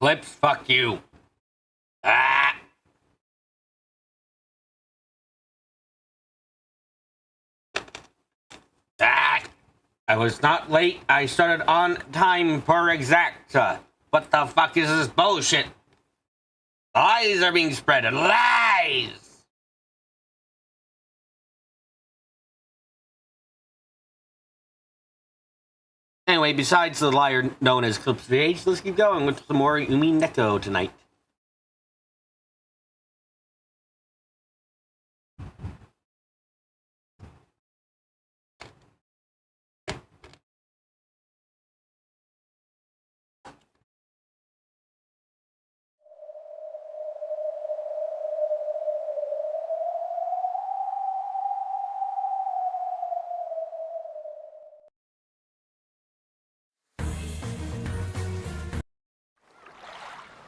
Clips, fuck you. Ah! Ah! I was not late. I started on time per exact. What the fuck is this bullshit? Lies are being spread. Lies! Anyway, besides the liar known as Clips VH, let's keep going with some more Umineko tonight.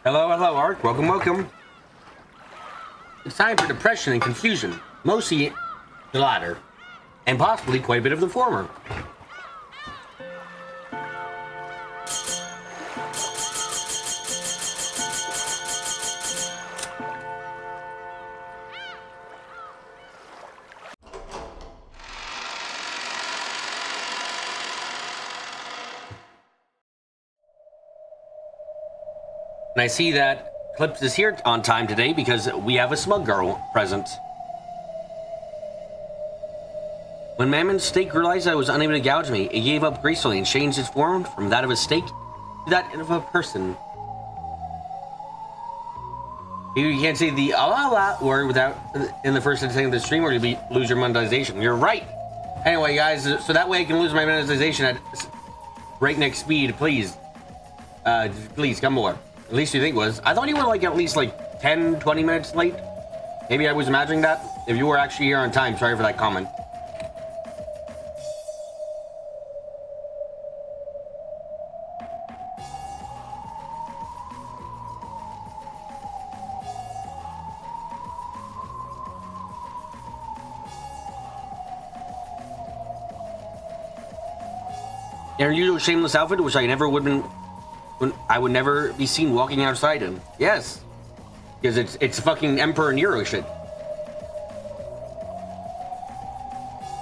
Hello, Art. Welcome. It's time for depression and confusion. Mostly the latter, and possibly quite a bit of the former. And I see that Clips is here on time today because we have a smug girl present. When Mammon's steak realized I was unable to gouge me, it gave up gracefully and changed its form from that of a steak to that of a person. You can't say the word without in the first second of the stream or you'll lose your monetization. You're right. Anyway, guys, so that way I can lose my monetization at breakneck speed, please. Please, come more. At least you think it was. I thought you were like at least like 10, 20 minutes late. Maybe I was imagining that. If you were actually here on time, sorry for that comment. Your usual shameless outfit, which I never would been. I would never be seen walking outside him. Yes, because it's fucking Emperor Nero shit.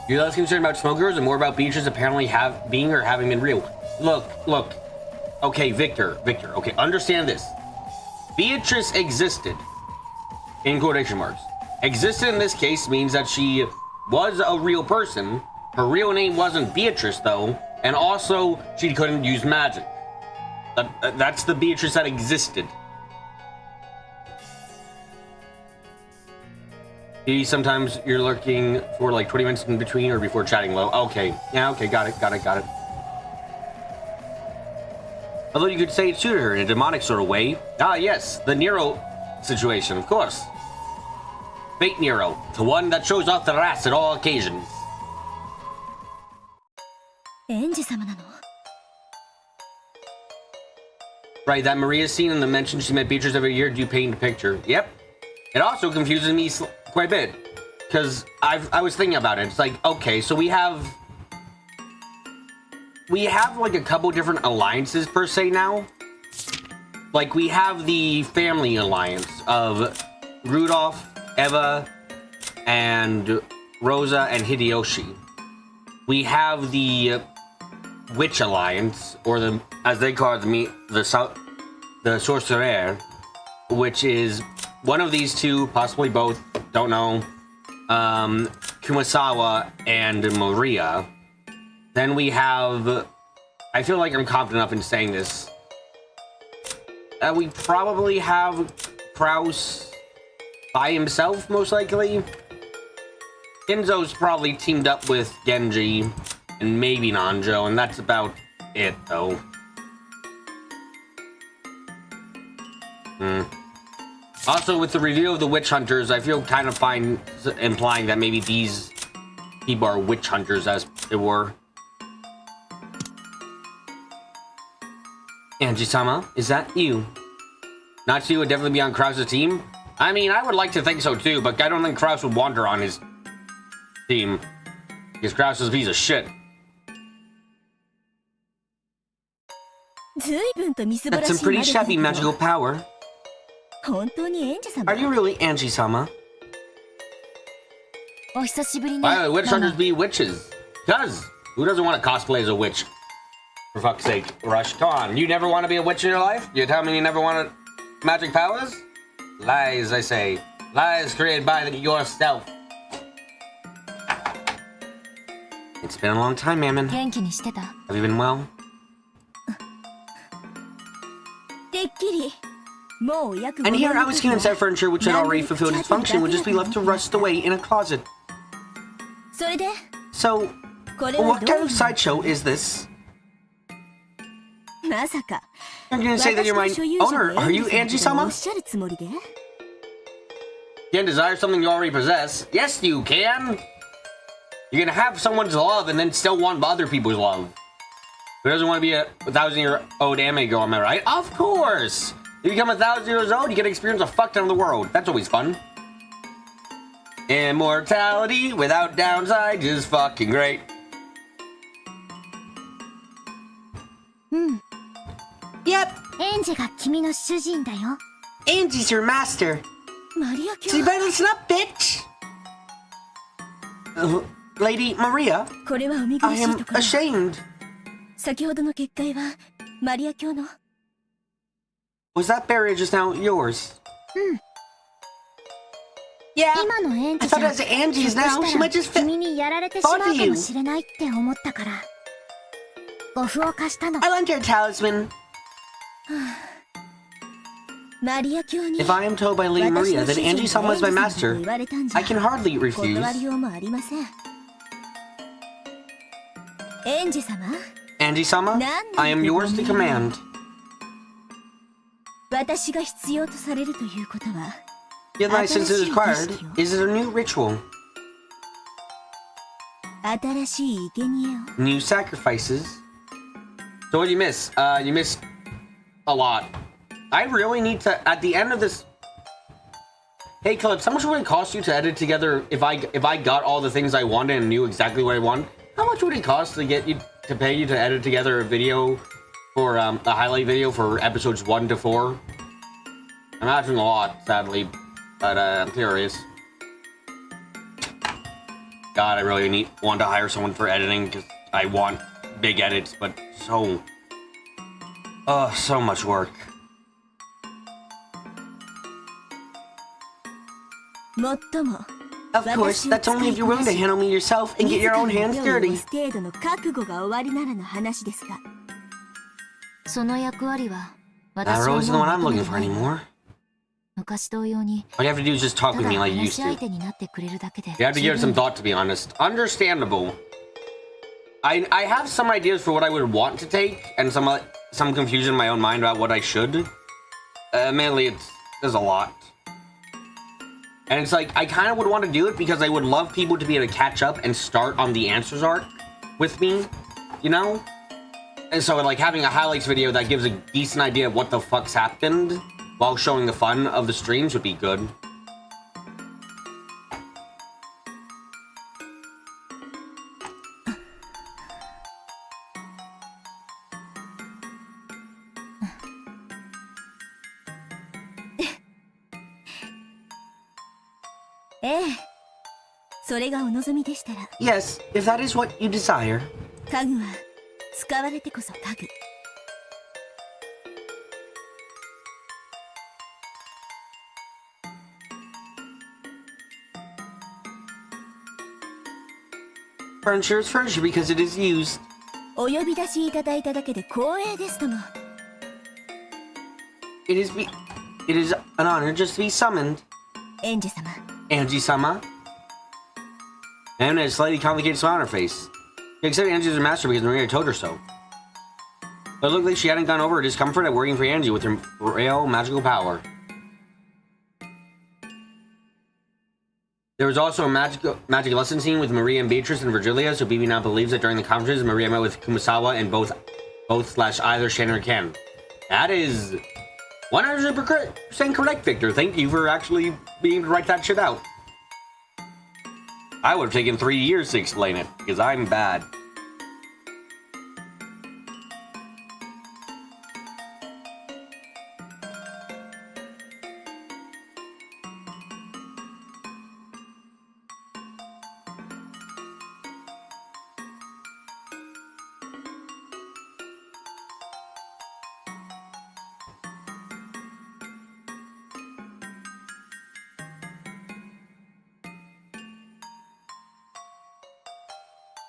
You're less concerned about smokers and more about Beatrice apparently being or having been real. Look. Okay, Victor. Okay, understand this. Beatrice existed, in quotation marks. Existed in this case means that she was a real person. Her real name wasn't Beatrice though, and also she couldn't use magic. That's the Beatrice that existed. Sometimes you're lurking for like 20 minutes in between or before chatting low. Okay. Yeah, okay, got it. Although you could say it suited her in a demonic sort of way. Ah, yes, the Nero situation, of course. Fake Nero, the one that shows off the ass at all occasions. Right, that Maria scene and the mention she met Beatrice every year do paint a picture. Yep. It also confuses me quite a bit. Because I was thinking about it. It's like, okay, so we have like a couple different alliances per se now. Like we have the family alliance of Rudolph, Eva, and Rosa and Hideyoshi. We have the Witch Alliance, or the, as they call it, the Sorcerer, which is one of these two, possibly both, don't know, Kumasawa and Maria. Then we have, I feel like I'm confident enough in saying this, we probably have Kraus by himself, most likely. Enzo's probably teamed up with Genji and maybe Nanjo, and that's about it, though. Also, with the reveal of the witch hunters, I feel kind of fine implying that maybe these people are witch hunters, as it were. Angie-sama, is that you? Not you would definitely be on Kraus' team? I mean, I would like to think so too, but I don't think Kraus would want her on his team. Because Kraus is a piece of shit. That's some pretty shabby magical power. Are you really Angie-sama? Why would witch hunters be witches? Cuz! Who doesn't want to cosplay as a witch? For fuck's sake, Rush. Come on, you never want to be a witch in your life? You tell me you never wanted magic powers? Lies, I say. Lies created by yourself. It's been a long time, Mammon. Have you been well? And here I was convinced that furniture which had already fulfilled its function would just be left to rust away in a closet. So, what kind of sideshow is this? You're gonna say that you're my owner, are you, Angie-sama? Can't desire something you already possess. Yes, you can! You're gonna have someone's love and then still want other people's love. Who doesn't want to be a 1,000-year-old anime girl, am I right? Of course! If you become 1,000 years old, you get to experience a fuck ton of the world. That's always fun. Immortality without downside is fucking great. Yep. Angie's your master. So you better listen up, bitch. Lady Maria, I am ashamed. Was that barrier just now yours? Yeah, I thought as Angie's now, she might just fit onto you. I lent her a talisman. If I am told by Lady Maria that Angie-sama is my master, I can hardly refuse. Angie-sama, I am yours to command. Your license is required. Is it a new ritual? New sacrifices? So what do you miss? You missed a lot. I really need to, at the end of this... Hey, Calypso, how much would it cost you to edit together if I got all the things I wanted and knew exactly what I wanted? How much would it cost to get you to pay you to edit together a video for a highlight video for episodes 1 to 4? I'm imagining a lot, sadly, but I'm curious. God, I really want to hire someone for editing because I want big edits, but so much work. Of course, that's only if you're willing to handle me yourself and get your own hands dirty. That role isn't the one I'm looking for anymore. All you have to do is just talk with me like you used to. You have to give it some thought, to be honest. Understandable. I have some ideas for what I would want to take, and some confusion in my own mind about what I should. Mainly, there's a lot. And it's like, I kind of would want to do it because I would love people to be able to catch up and start on the answers arc with me, you know? And so, like, having a highlights video that gives a decent idea of what the fuck's happened while showing the fun of the streams would be good. Yes, if that is what you desire. Furniture is furniture because it is used. It is an honor just to be summoned. Angie-sama. And a slightly complicated smile on her face. She accepted Angie as her master because Maria told her so. But it looked like she hadn't gone over her discomfort at working for Angie with her real magical power. There was also a magic lesson scene with Maria and Beatrice and Virgilia, so BB now believes that during the conferences, Maria met with Kumasawa and both/either Shan or Ken. That is 100% correct, Victor. Thank you for actually being able to write that shit out. I would have taken 3 years to explain it, because I'm bad.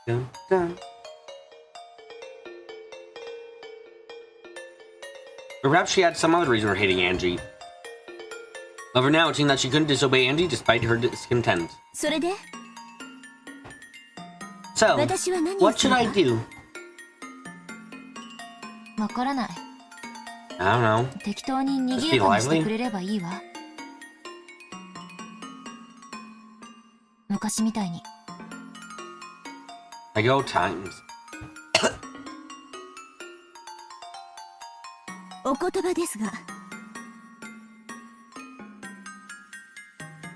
Dun, dun. Or perhaps she had some other reason for hating Angie. However, now it seemed that she couldn't disobey Angie despite her discontent. So, what should I do? I don't know. Just be lively? Like old times.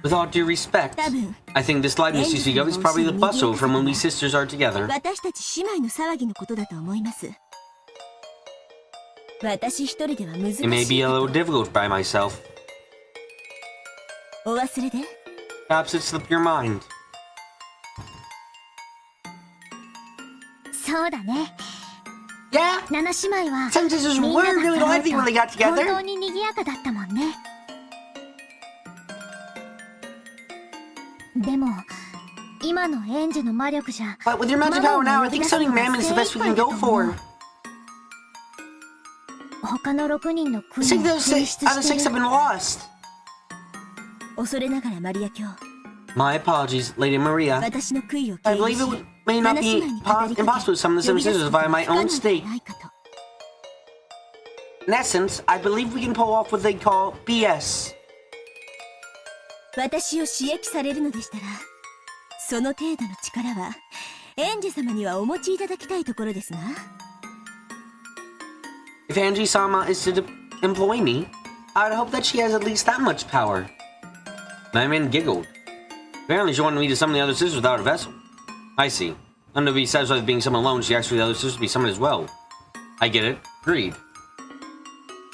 With all due respect, I think this liveness you speak of is probably the bustle from when we sisters are together. It may be a little difficult by myself. Perhaps it slipped your mind. Yeah, some sisters were really lively when they got together. But with your magic power now, I think summoning Mammon is the best we can go for. Six out of six have been lost. My apologies, Lady Maria. I believe it may not be impossible to summon the Seven Sisters via my own stake. In essence, I believe we can pull off what they call BS. If Angie-sama is to employ me, I would hope that she has at least that much power. Mammon giggled. Apparently she wanted me to summon the other sisters without a vessel. I see. None to be satisfied with being summoned alone, she asked for the other sisters to be summoned as well. I get it. Agreed.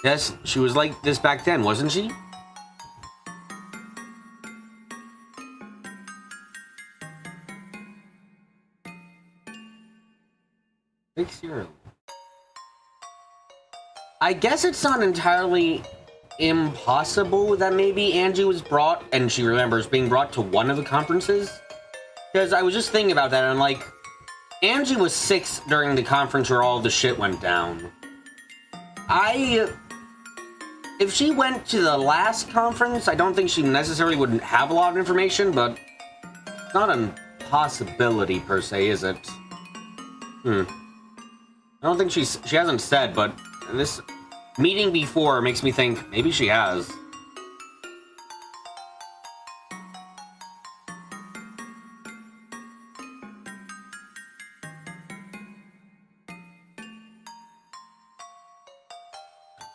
Yes, she was like this back then, wasn't she? Big cereal. I guess it's not entirely impossible that maybe Angie was brought, and she remembers being brought to one of the conferences. Because I was just thinking about that, and like, Angie was 6 during the conference where all the shit went down. If she went to the last conference, I don't think she necessarily wouldn't have a lot of information, but it's not a possibility per se, is it? I don't think she hasn't said, but this meeting before makes me think maybe she has.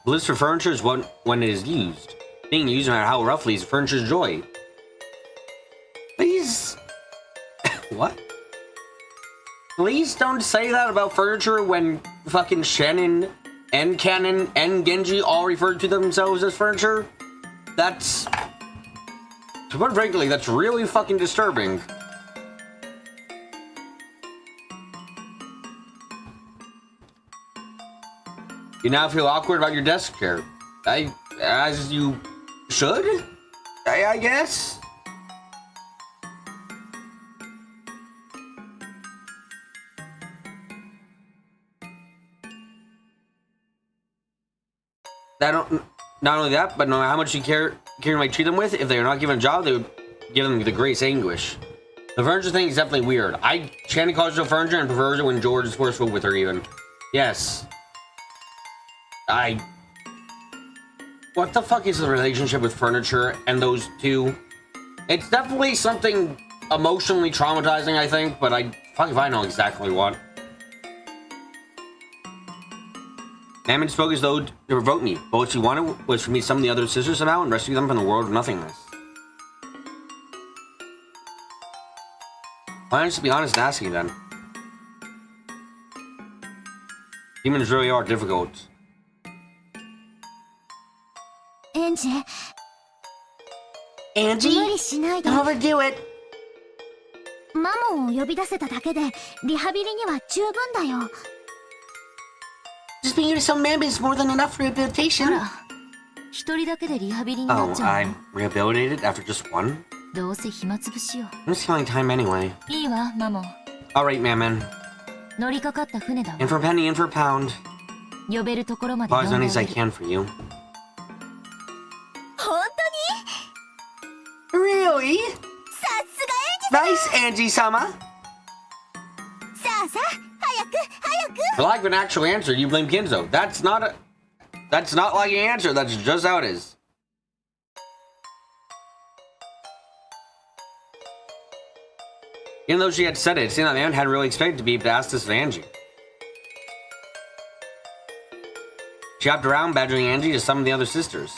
Bliss for furniture is when it is used. Being used, no matter how roughly, is furniture's joy. Please. What? Please don't say that about furniture when fucking Shannon and Canon and Genji all refer to themselves as furniture. That's... to put it frankly, that's really fucking disturbing. You now feel awkward about your desk chair. As you should? I guess? Not only that, but no matter how much you care might treat them with, if they are not given a job, they would give them the greatest anguish. The furniture thing is definitely weird. Shannon calls herself furniture and prefers it when George is forceful with her even. Yes. What the fuck is the relationship with furniture and those two? It's definitely something emotionally traumatizing, I think, but fuck if I know exactly what. Mammon spoke as though to provoke me, but what she wanted was for me to summon the other sisters somehow and rescue them from the world of nothingness. Why don't you just be honest and asking then? Demons really are difficult. Angie? Don't overdo it. Just being here to summon Mammon is more than enough for rehabilitation. Oh, I'm rehabilitated after just one? I'm just killing time anyway. Alright, man. 乗りかかった船だわ。 In for a penny, in for a pound. 呼べるところまで Buy as 頑 many 張 as I る。 can for you. 本当に Really? さすがエンジ Nice, Angie-sama. さあさあ早く早く For lack of an actual answer, you blame Kinzo. That's not like an answer, that's just how it is. Even though she had said it seemed like the man hadn't really expected to be able to ask this of Angie. She hopped around, badgering Angie to summon the other sisters.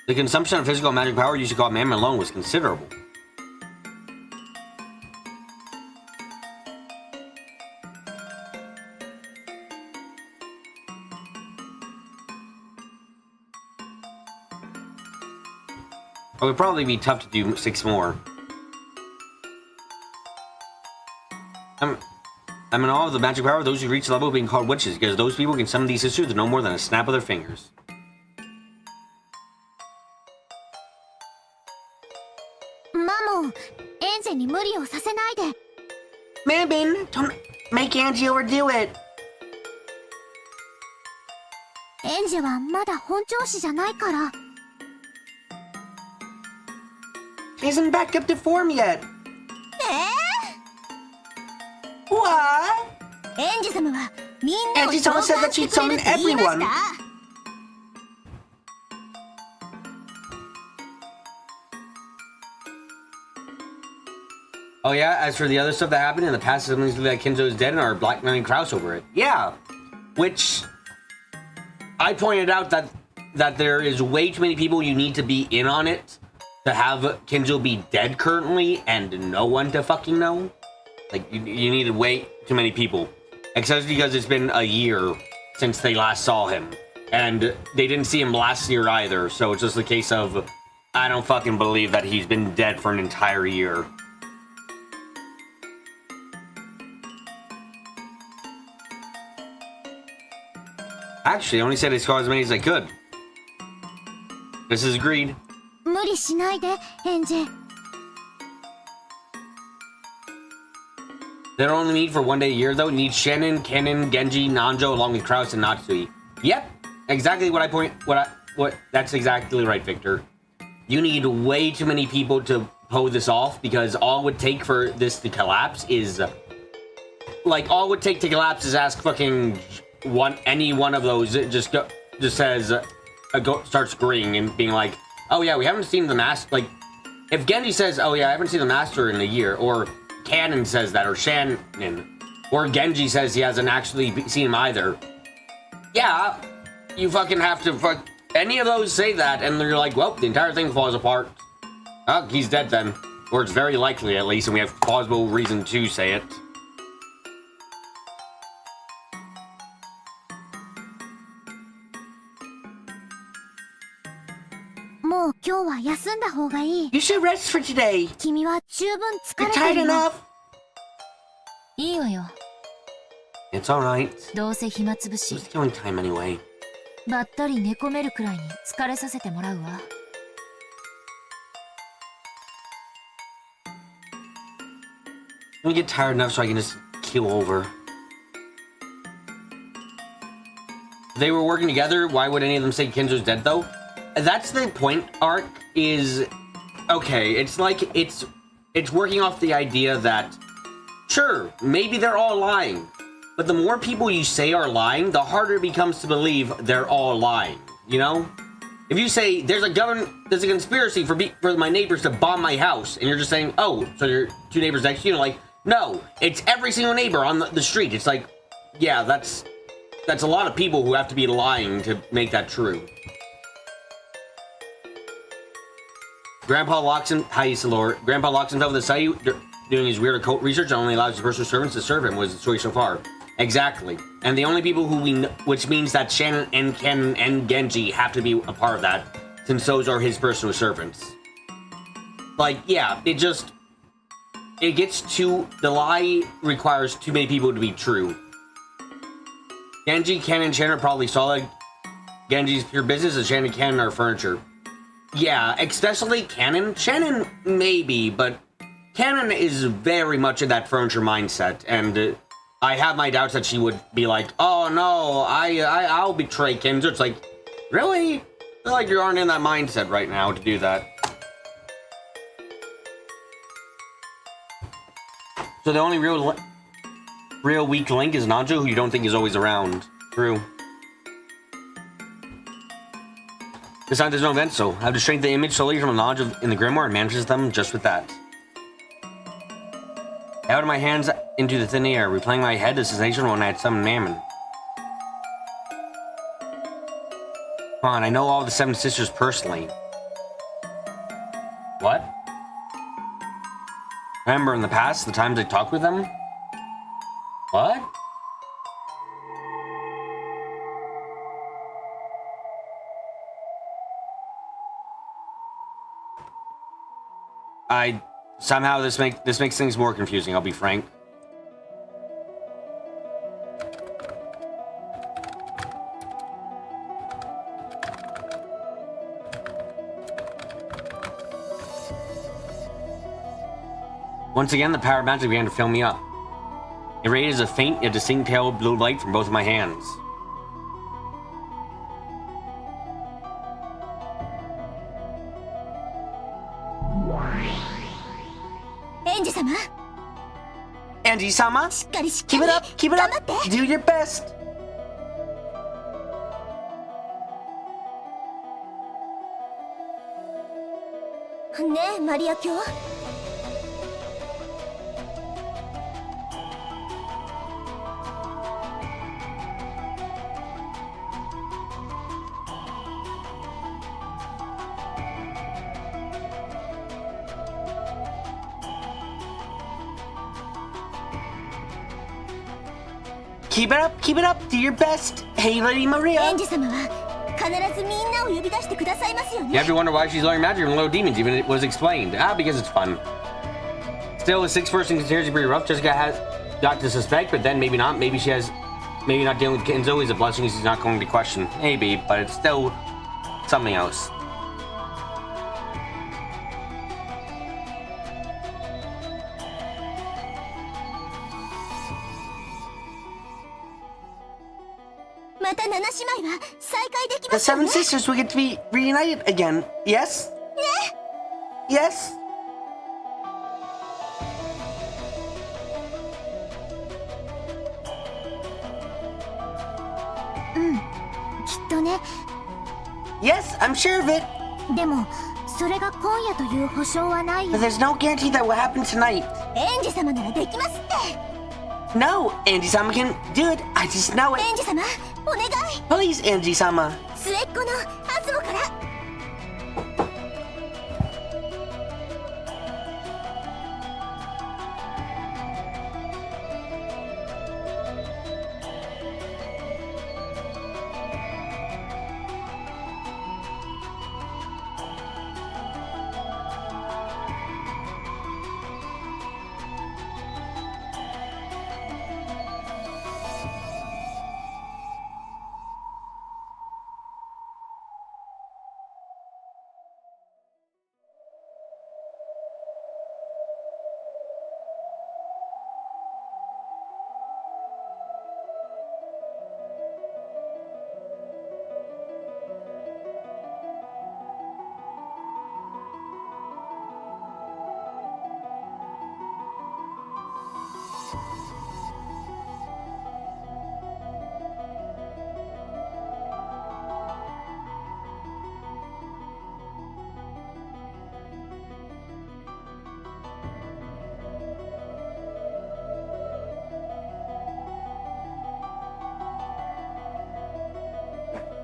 The consumption of physical and magic power used to call Mammon alone was considerable. It would probably be tough to do 6 more. I'm in awe of the magic power of those who reach the level of being called witches, because those people can summon these sisters with no more than a snap of their fingers. マモンエンジェに無理をさせないで Mammon, don't make Angie overdo it. エンジェはまだ本調子じゃないから She isn't back up to form yet. え What? エンジェ様はみんなを Angie 召 told us 喚 that し she'd てくれる summon って言いまし everyone. た Oh yeah, as for the other stuff that happened in the past, it seems that Kinzo is dead and are blackmailing Kraus over it. Yeah, which I pointed out that there is way too many people you need to be in on it to have Kinzo be dead currently and no one to fucking know. Like, you needed way too many people. Especially because it's been a year since they last saw him. And they didn't see him last year either, so it's just a case of, I don't fucking believe that he's been dead for an entire year. Actually, I only said I scored as many as I could. This is agreed. 無理しないでエンジェ They don't only meet for 1 day a year, though. It needs Shannon, Kennen, Genji, Nanjo, along with Kraus and Natsui. Yep, exactly that's exactly right, Victor. You need way too many people to pull this off, because all it would take for this to collapse is... Like, all it would take to collapse is ask fucking any one of those, just says, starts agreeing and being like, oh yeah, we haven't seen the master, like, if Genji says, oh yeah, I haven't seen the master in a year, or Cannon says that, or Shannon, or Genji says he hasn't actually seen him either, yeah, you fucking have to any of those say that, and you're like, well, the entire thing falls apart. Oh, he's dead then. Or it's very likely, at least, and we have plausible reason to say it. もう今日は休んだ方がいい You should rest for today. 君は十分疲 You're れて tired るよ enough. いいわよ。 It's alright. どうせ暇つぶし、 It's killing time anyway. ばったり寝込めるくらいに疲れさせてもらうわ。Let me get tired enough so I can just keel over. If they were working together, why would any of them say Kinzo's dead, though? That's the point, Arc, is... Okay, it's like, it's working off the idea that... Sure, maybe they're all lying. But the more people you say are lying, the harder it becomes to believe they're all lying, you know? If you say, there's a conspiracy for my neighbors to bomb my house, and you're just saying, oh, so your 2 neighbors next to you, like, no, it's every single neighbor on the street. It's like, yeah, that's a lot of people who have to be lying to make that true. Grandpa locks himself in the site doing his weird occult research and only allows his personal servants to serve him, was the story so far. Exactly. And the only people who we know, which means that Shannon and Ken and Genji have to be a part of that, since those are his personal servants. Like, yeah, it gets too, the lie requires too many people to be true. Genji, Ken, and Shannon are probably solid. Genji's pure business, and Shannon and Ken are furniture. Yeah, especially Cannon. Shannon, maybe, but Canon is very much in that furniture mindset, and I have my doubts that she would be like, "Oh no, I'll betray Kinzo." It's like, really? I feel like you aren't in that mindset right now to do that. So the only real weak link is Nanjo, who you don't think is always around. True. This time there's no event, so I have to shrink the image solely from the knowledge in the grimoire and manages them just with that. Out of my hands into the thin air, replaying my head the sensation when I had summoned Mammon. Come on, I know all the 7 sisters personally. What? Remember in the past, the times I talked with them? What? Somehow this makes things more confusing, I'll be frank. Once again, the power of magic began to fill me up. It radiated a faint yet distinct pale blue light from both of my hands. Angie-sama? Keep it up! Keep it up! Do your best! Ne, Maria-kyo? Keep it up, do your best. Hey, Lady Maria. You have to wonder why she's learning magic from low demons, even it was explained. Because it's fun. Still, the 6th person continues to be rough. Jessica has got to suspect, but then maybe not. Maybe not dealing with Kinzo is a blessing she's not going to question. Maybe, but it's still something else. The 7 sisters will get to be reunited again. Yes? Yes? Yes, I'm sure of it. But there's no guarantee that will happen tonight. No, Angie-sama can do it. I just know it. Please, Angie-sama.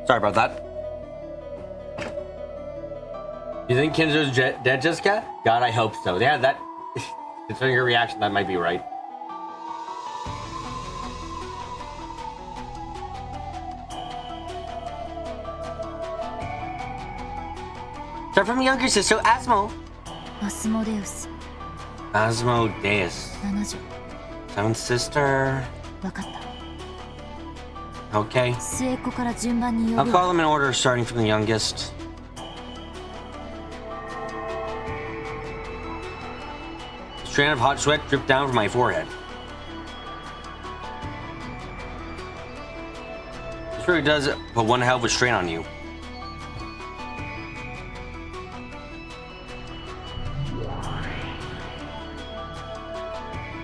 Sorry about that. You think Kinzo's dead, Jessica? God, I hope so. Yeah, that... Considering your reaction, that might be right. Start from younger sister, Asmo. Asmodeus. Asmodeus. 7th sister. Okay. I'll call them in order, starting from the youngest. strand of hot sweat dripped down from my forehead. This really does put one hell of a strain on you.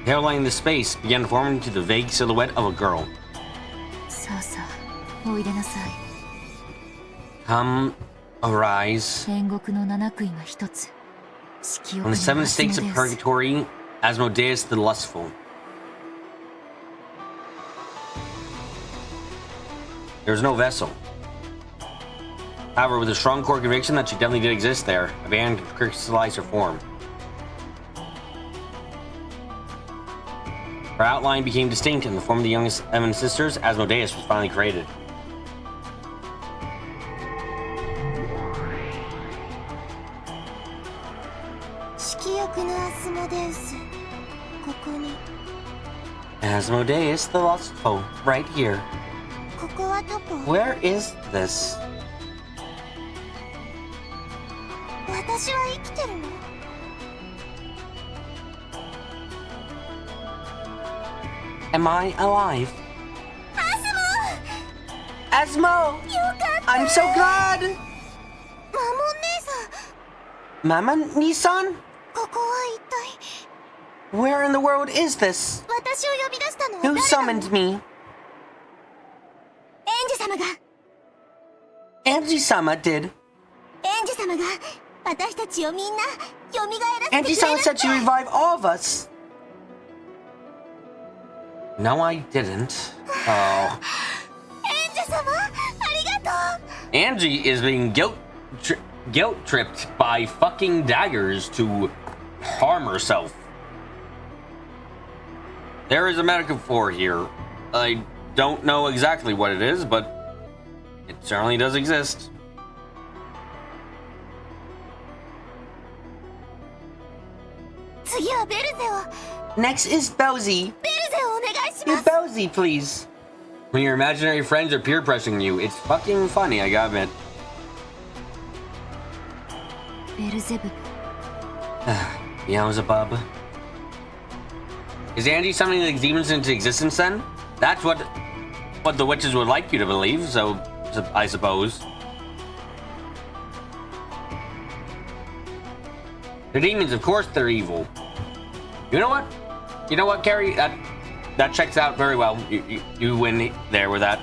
The hairline in the space began to form into the vague silhouette of a girl. Come, arise. On the 7 stakes of purgatory, Asmodeus the Lustful. There was no vessel. However, with a strong core conviction that she definitely did exist there, a band crystallized her form. Her outline became distinct in the form of the youngest Evan sisters. Asmodeus was finally created. Asmodeus the Lustful, right here. Where is this? Am I alive? Asmo! I'm so glad! Mama Nissan? Where in the world is this? Who summoned me? Angie-sama did. Angie-sama said she revived all of us. No, I didn't. Oh. Angie is being guilt-tripped by fucking daggers to harm herself. There is a metaphor here. I don't know exactly what it is, but it certainly does exist. Next is Bowsy. Bowsy, please. When your imaginary friends are peer pressuring you, it's fucking funny, I gotta admit. Beelzebub. Is Angie summoning the demons into existence then? That's what the witches would like you to believe, so I suppose. They're demons, of course they're evil. You know what? You know what, Carrie? That checks out very well. You win there with that.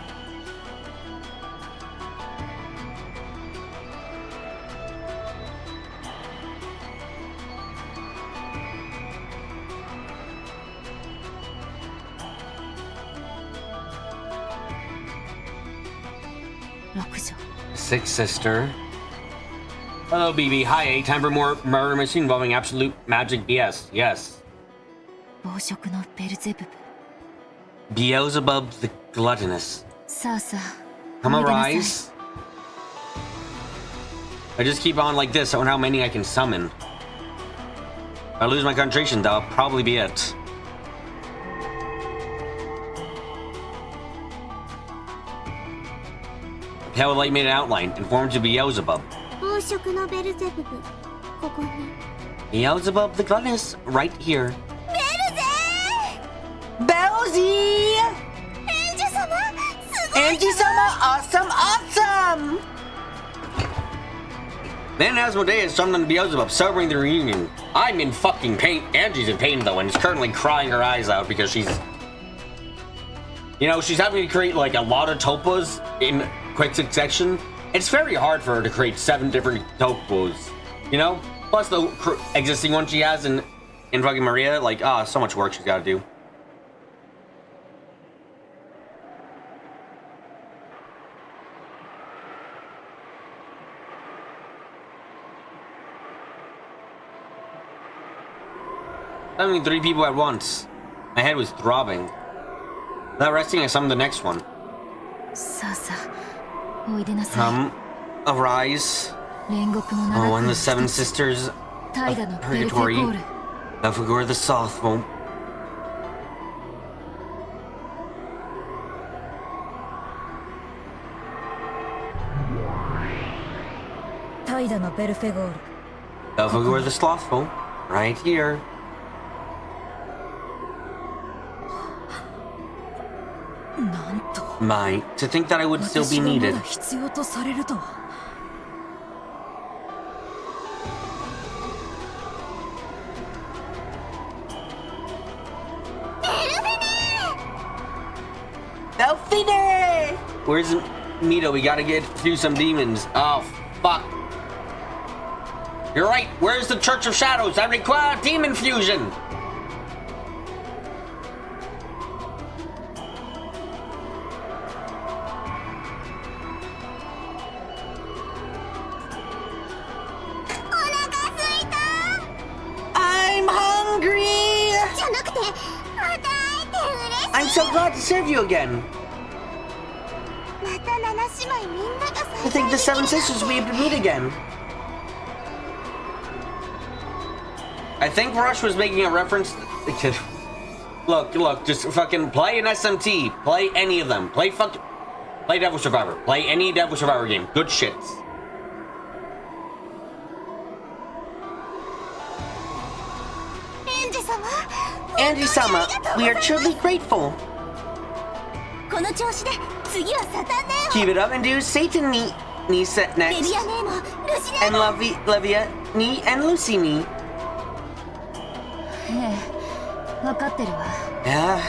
Sixth sister. Hello, BB. Hi, A. Time for more murder mystery involving absolute magic BS. Yes. Beelzebub the Gluttonous. Come arise. I just keep on like this. I wonder how many I can summon. If I lose my concentration, that'll probably be it. Pale light made an outline and formed to Beelzebub. Beelzebub the Gluttonous, right here. Bowsy! Angie-sama, awesome! Then Asmodeus summoned Beelzebub, celebrating the reunion. I'm in fucking pain. Angie's in pain though, and is currently crying her eyes out because she's... You know, she's having to create like a lot of topas in quick succession. It's very hard for her to create 7 different topas, you know? Plus the existing one she has in fucking Maria, like, so much work she's gotta do. Summoning 3 people at once. My head was throbbing. Without resting, I summoned the next one. Come, arise. Oh, and the 7 sisters of purgatory. Belphegor the Slothful. Belphegor the Slothful, right here. My, to think that I would still be needed. Delphine! Where's Mito? We gotta get through some demons. Oh, fuck. You're right. Where's the Church of Shadows? I require demon fusion. I'm hungry. I'm so glad to serve you again. I think the seven sisters will be able to meet again. I think Rush was making a reference to... Look, just fucking play an SMT. Play any of them. Play Devil Survivor. Play any Devil Survivor game. Good shits. Angie-sama, we are truly grateful. Keep it up and do Satan ni set next. And Levia ni and Lucy ni. Yeah,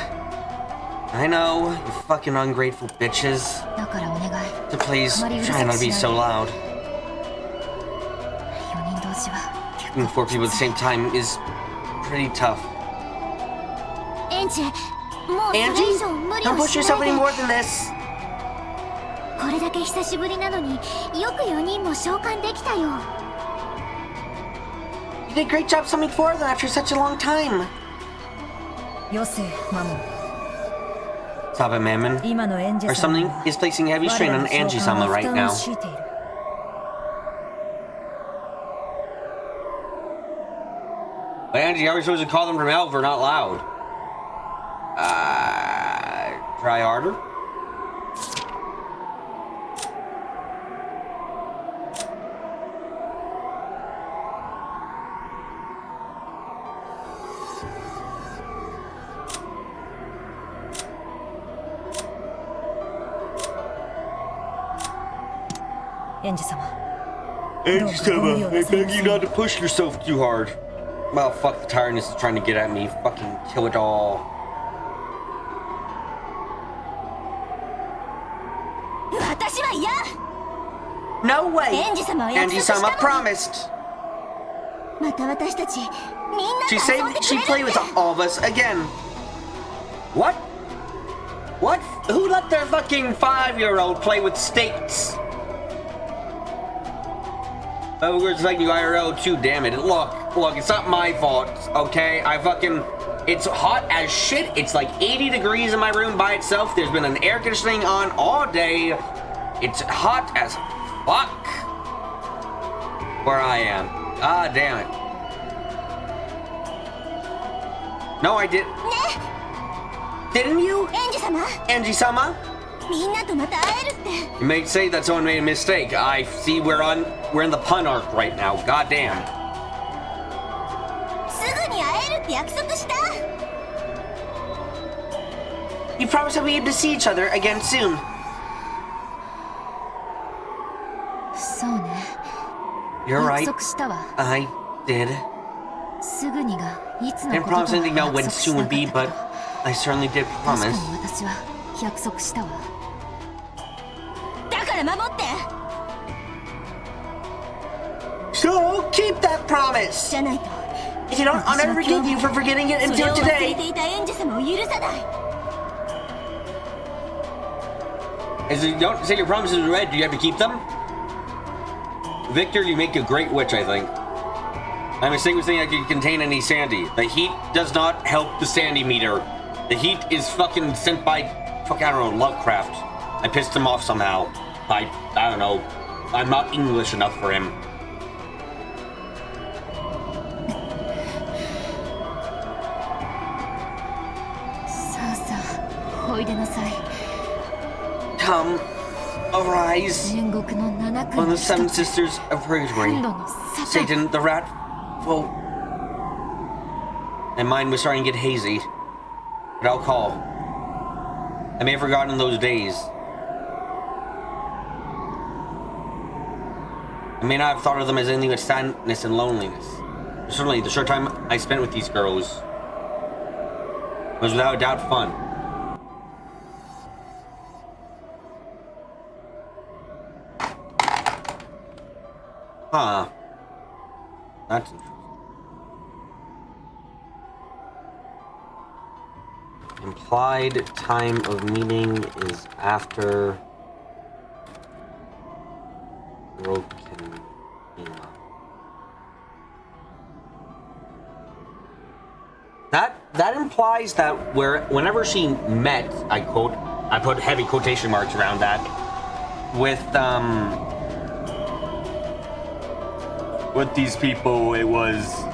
I know, you fucking ungrateful bitches. So please, try not to be so loud. Being four people at the same time is pretty tough. Angie, don't push yourself any more than this. You did a great job summoning four of them after such a long time. Stop it, Mammon. Or something is placing heavy strain on Angie-sama right now. But Angie, how are we supposed to call them from hell if we're not loud? Try harder? Angie-sama, I beg you not to push yourself too hard. Well, fuck, the tiredness is trying to get at me. Fucking kill it all. No way! Angie-sama promised! She said she'd play with all of us again. What? What? Who let their fucking 5-year-old play with stakes? Oh, we're expecting you IRL too, damn it. Look, it's not my fault, okay? It's hot as shit. It's like 80 degrees in my room by itself. There's been an air conditioning on all day. It's hot as fuck where I am. Ah, damn it. No, I didn't. Didn't you? Angie-sama? You may say that someone made a mistake. I see we're in the pun arc right now. Goddamn. You promised that we'd be able to see each other again soon. You're right. I did. Didn't promise anything about when soon would be, but I certainly did promise. So keep that promise. If you don't, I'll never forgive you for forgetting it until today. If you don't say your promises are read, do you have to keep them? Victor, you make a great witch, I think. I'm a single thing that can contain any sandy. The heat does not help the sandy meter. The heat is fucking sent by, I don't know, Lovecraft. I pissed him off somehow. I don't know. I'm not English enough for him. Come, arise. One of the seven sisters of Purgatory. Satan, the rat. Well, my mind was starting to get hazy. But I'll call. I may have forgotten those days. I may not have thought of them as anything but sadness and loneliness. Certainly, the short time I spent with these girls was without a doubt fun. Huh. That's interesting. Implied time of meeting is after broken email. That implies that whenever she met, I put heavy quotation marks around that, with these people, it was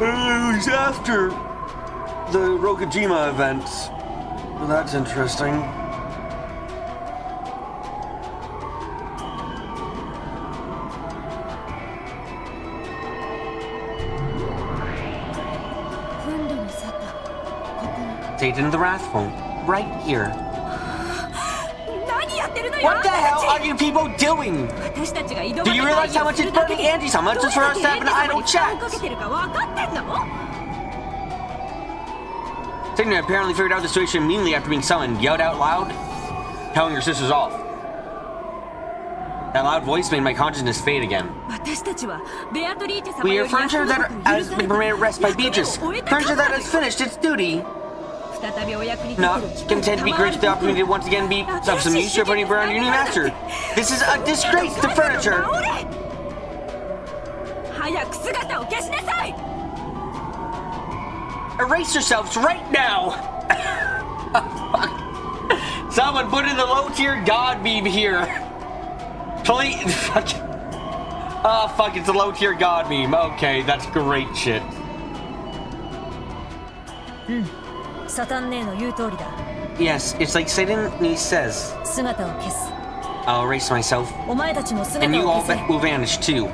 it was after the Rokujima event. Well, that's interesting. Satan the Wrathful, right here. What the hell are you people doing? Do you realize how much it's burning Angie-sama just for us to have an idle chat? Satan apparently figured out the situation immediately after being summoned, yelled out loud, telling your sisters off. That loud voice made my consciousness fade again. We are furniture that has been permitted rest by Beatrice. Furniture that has finished its duty. Not content to be granted the opportunity to once again be of some use to putting around your new master. This is a disgrace to furniture. Erase yourselves right now. Someone put in the low-tier god beam here. Please. Oh, fuck, it's a low-tier god meme. Okay, that's great shit. Yes, it's like Satan says. I'll erase myself. And you all will vanish too.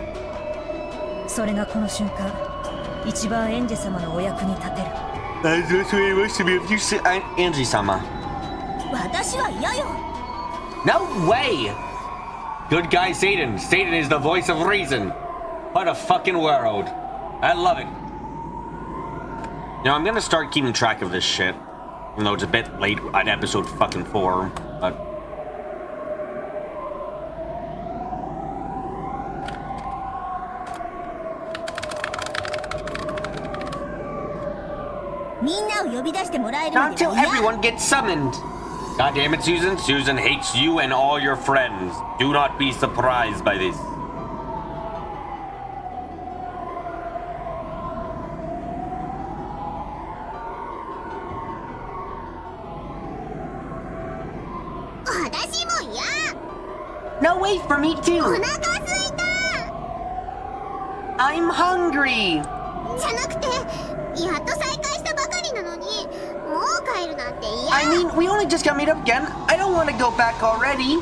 That's what it was to be of use to Angie-sama. No way! Good guy Satan. Satan is the voice of reason. What a fucking world. I love it. Now, I'm gonna start keeping track of this shit. Even though it's a bit late at episode fucking 4. But... not until everyone gets summoned. God damn it, Susan. Susan hates you and all your friends. Do not be surprised by this. No, wait for me too. I'm hungry. I mean, we only just got made up again. I don't want to go back already.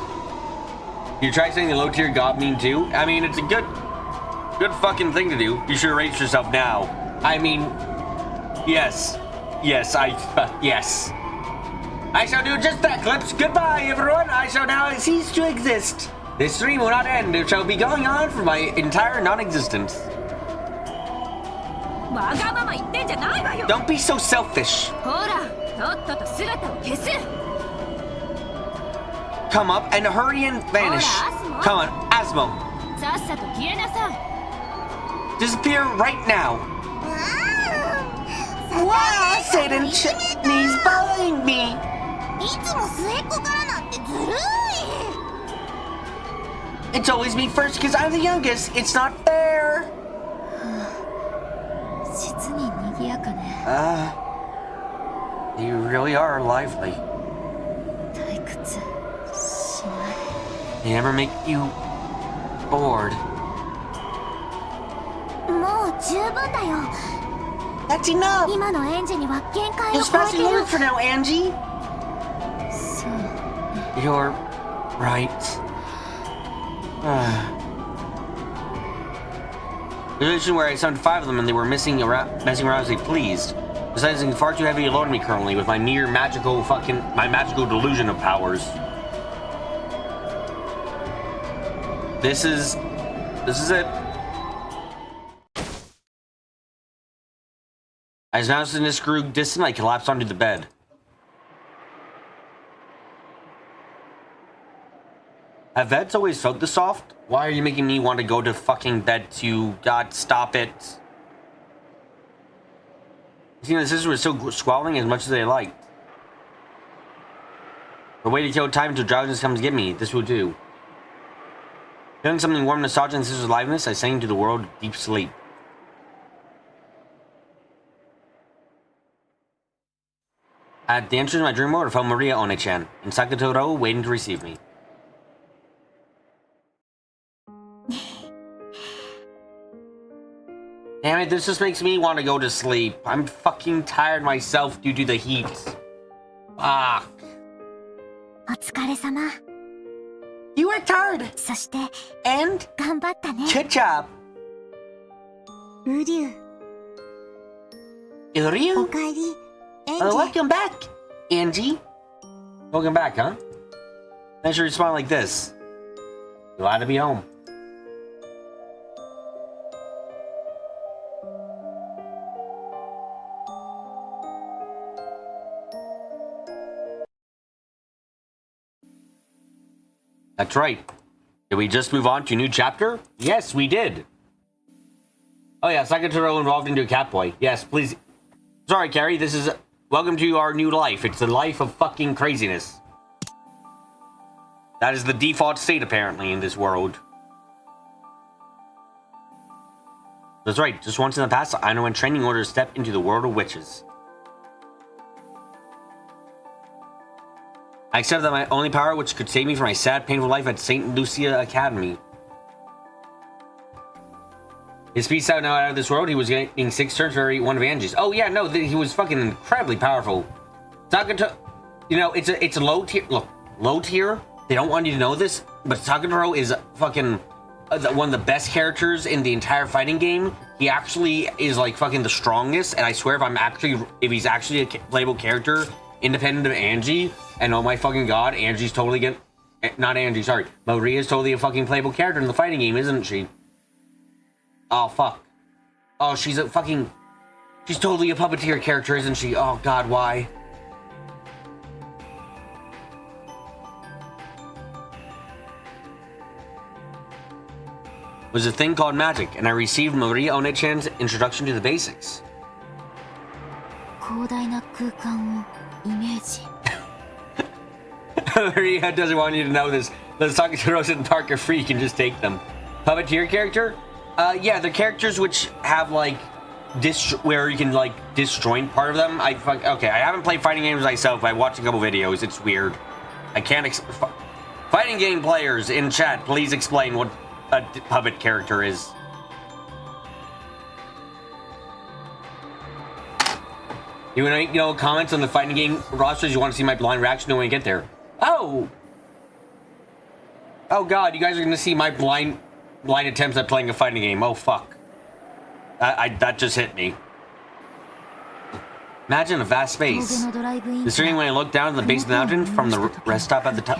You try saying the low-tier god meme too? I mean, it's a good fucking thing to do. You should erase yourself now. I mean, yes. Yes. I shall do just that, Clips. Goodbye, everyone. I shall now cease to exist. This stream will not end. It shall be going on for my entire non-existence. Don't be so selfish. Come up and hurry and vanish. Come on, Asmo. Disappear right now. Wow, Satan Chitney's following me. It's always me first because I'm the youngest. It's not fair. You really are lively. They never make you bored. That's enough. You're supposed to learn for now, Angie. You're right. There's a situation where I summoned 5 of them and they were messing around as they pleased. Besides, it's far too heavy to load me currently with my mere magical magical delusion of powers. This is it. As now as this grew distant, I collapsed onto the bed. Have vets always felt this soft? Why are you making me want to go to fucking bed too? God, stop it. You know, the sisters were still squalling as much as they liked. The way to kill time until drowsiness comes get me. This will do. Feeling something warm, nostalgia, and sister's aliveness, I sank into the world of deep sleep. At the entrance of my dream world, I found Maria One-chan in Sakatoro waiting to receive me. Damn it, this just makes me want to go to sleep. I'm fucking tired myself due to the heat. Fuck. お疲れ様。 You worked hard. そして、 And 頑張ったね。 good job. ウリュウ、 Ryu. おかえり。エンジ Welcome back, Angie. Welcome back, huh? Thanks for responding like this. Glad to be home. That's right. Did we just move on to a new chapter? Yes, we did. Oh yeah, Sakatoro involved into a catboy. Yes, please. Sorry, Carrie, this is... Welcome to our new life. It's a life of fucking craziness. That is the default state, apparently, in this world. That's right. Just once in the past, I know in training order to step into the world of witches. I accept that my only power which could save me from my sad, painful life at St. Lucia Academy. His speech out now out of this world, he was getting 6 turns for one of Angie's. Oh yeah, no, he was fucking incredibly powerful. Sakatoro, you know, it's a low tier. Look, low tier. They don't want you to know this, but Sakatoro is fucking one of the best characters in the entire fighting game. He actually is like fucking the strongest, and I swear if he's actually a playable character, independent of Angie, and oh my fucking god, Angie's totally not Angie, sorry, Maria's totally a fucking playable character in the fighting game, isn't she? Oh, fuck. Oh, she's totally a puppeteer character, isn't she? Oh, God, why? It was a thing called magic, and I received Maria One-chan's introduction to the basics. 広大な空間をイメージ。 Maria doesn't want you to know this. The Sakatoros in the park are free, you can just take them. Puppeteer character? Yeah, the characters which have like where you can like disjoint part of them. Okay, I haven't played fighting games myself. I watched a couple videos. It's weird. I can't fighting game players in chat, please explain what a puppet character is. You know, comments on the fighting game rosters. You want to see my blind reaction when we get there? Oh God, you guys are gonna see my blind attempts at playing a fighting game. Oh fuck. That just hit me. Imagine a vast space. The stream when I look down at the base of the mountain from the rest stop at the top.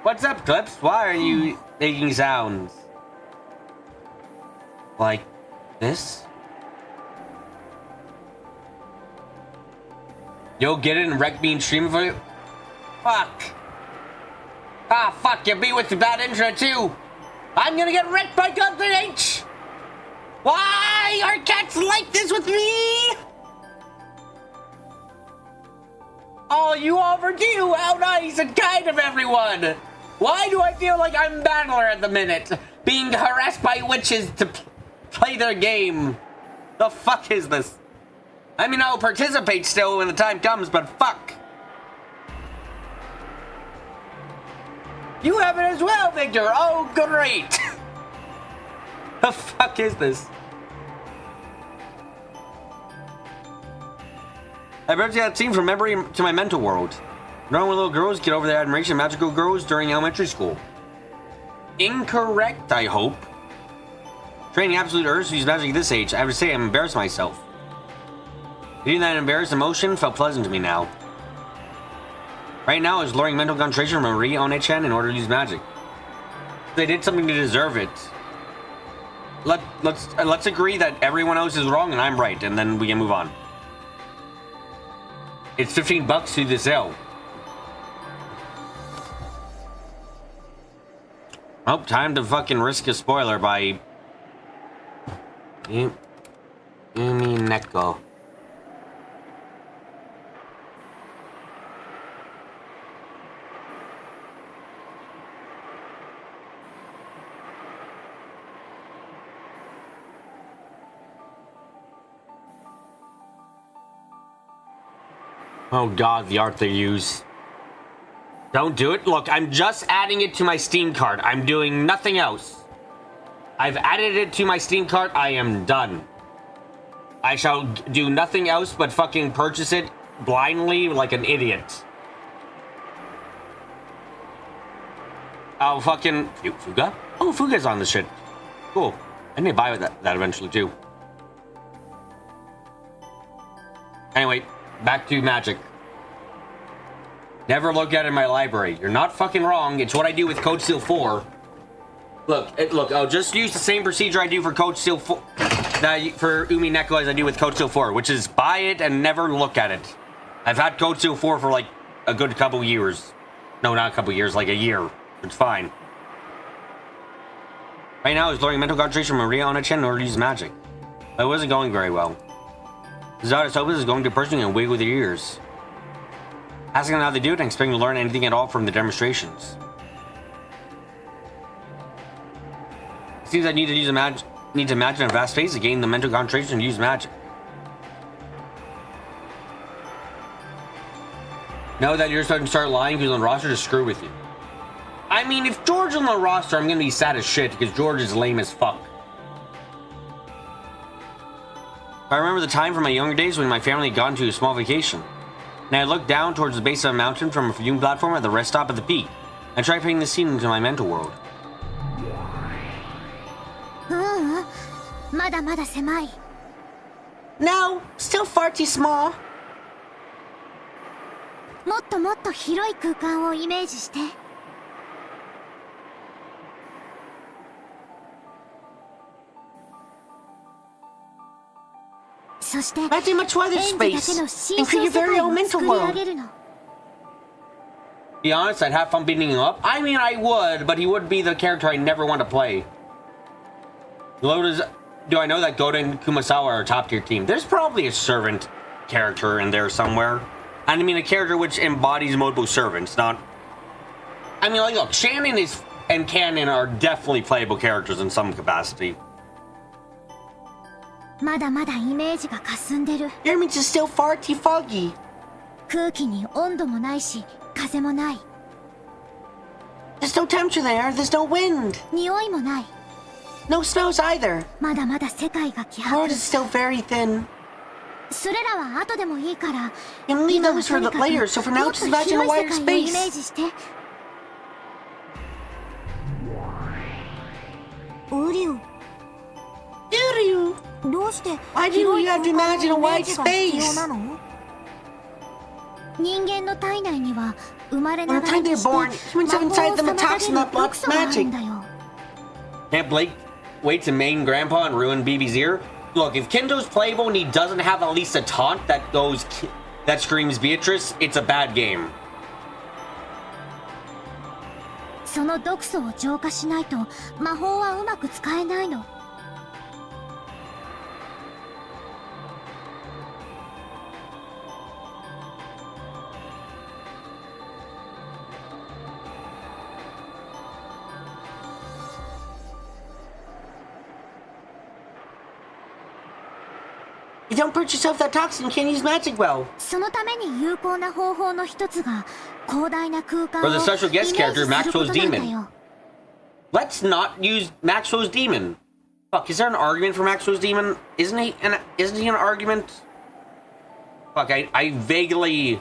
What's up, Clips? Why are you making sounds? Like this? You'll get it and wreck me and stream for you? Fuck. Ah, fuck, you beat with the bad intro too. I'm gonna get wrecked by Gunther H. Why are cats like this with me? Oh, you overdue. How nice and kind of everyone. Why do I feel like I'm battler at the minute? Being harassed by witches to play their game. The fuck is this? I mean, I'll participate still when the time comes, but fuck. You have it as well, Victor. Oh, great. The fuck is this? I bet you that scene from memory to my mental world. Knowing when little girls get over their admiration of magical girls during elementary school. Incorrect, I hope. Training absolute urge to use magic at this age. I have to say I'm embarrassed myself. Feeling that embarrassed emotion felt pleasant to me now. Right now, I was lowering mental concentration from Marie One-chan in order to use magic. They did something to deserve it. Let's agree that everyone else is wrong and I'm right, and then we can move on. It's $15 to the sale. Oh, time to fucking risk a spoiler by Umineko. Oh god, the art they use. Don't do it. Look, I'm just adding it to my Steam cart. I'm doing nothing else. I've added it to my Steam cart. I am done. I shall do nothing else but fucking purchase it blindly like an idiot. Oh, fucking... Fuga? Oh, Fuga's on this shit. Cool. I need to buy that eventually, too. Anyway, back to magic. Never look at it in my library. You're not fucking wrong. It's what I do with Code Steel 4. Look, I'll just use the same procedure I do for Code Steel 4... for Umineko as I do with Code Steel 4, which is buy it and never look at it. I've had Code Steel 4 for, like, a good couple years. No, not a couple years, like a year. It's fine. Right now, I was lowering mental concentration from Maria One-chan in order to use magic. But it wasn't going very well. Zada's Opus is going to a person and wiggle their ears. Asking them how they do it and expecting to learn anything at all from the demonstrations. It seems I need to imagine at a fast pace to gain the mental concentration to use magic. Know that you're starting to start lying because on the roster to screw with you. I mean, if George is on the roster, I'm gonna be sad as shit because George is lame as fuck. I remember the time from my younger days when my family had gone to a small vacation. And I looked down towards the base of a mountain from a viewing platform at the rest stop at the peak. I tried putting this scene into my mental world. No, still far too small. もっともっと広い空間をイメージして。そして、 Imagine much wider space and create your very own mental world. Be honest, I'd have fun beating him up. I mean, I would, but he would be the character I never want to play. Do I know that Goda and Kumasawa are a top-tier team? There's probably a servant character in there somewhere. I mean, a character which embodies multiple servants, not... I mean, like, look, Shannon and Cannon are definitely playable characters in some capacity. まだまだイメージが霞んでる。 Your image is still far too foggy. 空気に温度もないし、風もない。 There's no temperature there. There's no wind. 匂いもない。 No smells either. まだまだ世界が希 The world 薄。 is still very thin. それらは後でもいいから。 You can leave 今は those for とにかく later, so for now もっと just imagine a 広い wider 世界をイメー space. ジして。ウリュウ。 Uryu. どうして Why do 広 you い have 空 to 間 imagine の a イメー wide ジが必要 space? なの？人間の体内には生まれな From が the ら time に they're して born, humans have 魔 inside 法を them a 妨 toxin げる that 毒 blocks 素があるん magic. だよ。 Can't Blake wait to main Grandpa and ruin BB's ear? Look, if Kento's playable and he doesn't have at least a taunt that screams Beatrice, it's a bad game. その毒素を浄化しないと魔法はうまく使えないの。You don't put yourself that toxin, you can't use magic well. そのために有効な方法の一つが広大な空間を For the special イメー guest ジ character, することなんだ Maxwell's よ。 Let's not use Maxwell's Demon. Fuck, is there an argument for Maxwell's Demon? Isn't he an argument? Fuck, I vaguely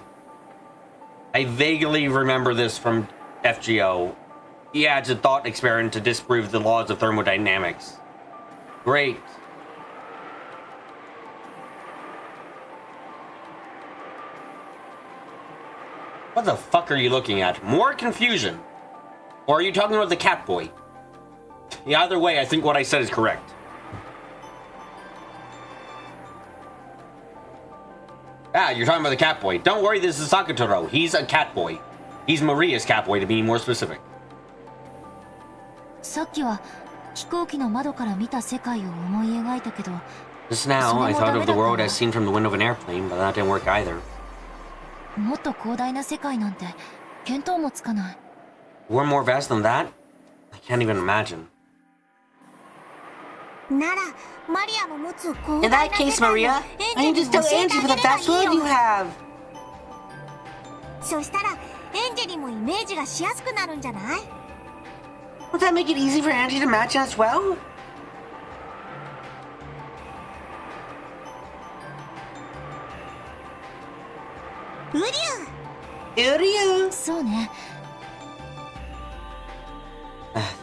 remember this from FGO. Yeah, it's a thought experiment to disprove the laws of thermodynamics. Great. What the fuck are you looking at? More confusion. Or are you talking about the cat boy? Yeah, either way, I think what I said is correct. Ah, you're talking about the cat boy. Don't worry, this is Sakatoro. He's a cat boy. He's Maria's cat boy, to be more specific. さっきは飛行機の窓から見た世界を思い描いたけど、 Just now, I thought of the world as seen from the window of an airplane, but that didn't work either. もっと広大な世界なんて見当もつかない。 We're more vast than that? I can't even imagine. ならマリアの持つ広 In 大 that な case, 世界を Maria, エ I ンジ can ェル just に tell 教えて Angie あ what げ the れば vast いい world you よ。 have. そしたらエンジェにもイメージがしやすくなるんじゃない？ Would that make it easy for Angie to imagine as well? ウリュウ Iryu. そうね。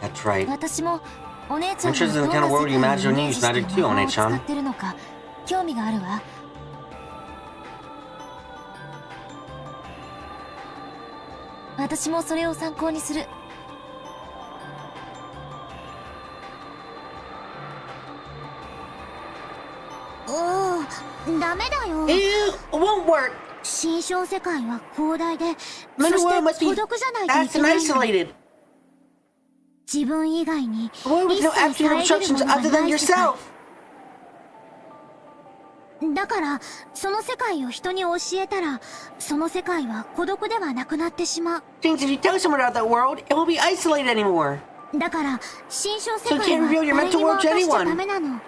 That's right. 私もお姉ちゃん I'm が sure ど the ん kind な of 世 world 界 you を imagine イメー needs ジして matter too, 魔法を One-chan. 使ってるのか興味があるわ。 私もそれを参考にする。 おお、ダメだよ。 Ew, it won't work. 新象世界は広大で、そ Another し world て must 孤 be 独じゃないとい vast け and ないの。 isolated. 自分以外に A world with 一 no 切 external 遮る obstructions ものが other な than い世界。 yourself. だからその世界を人に教えたら、その世界は孤独ではなくなってしまう。 Things if you tell someone about that world, it won't be isolated anymore. だから新象世 So you 界 can't は reveal your 誰 mental にも world 明 to かしちゃ anyone. ダメなの。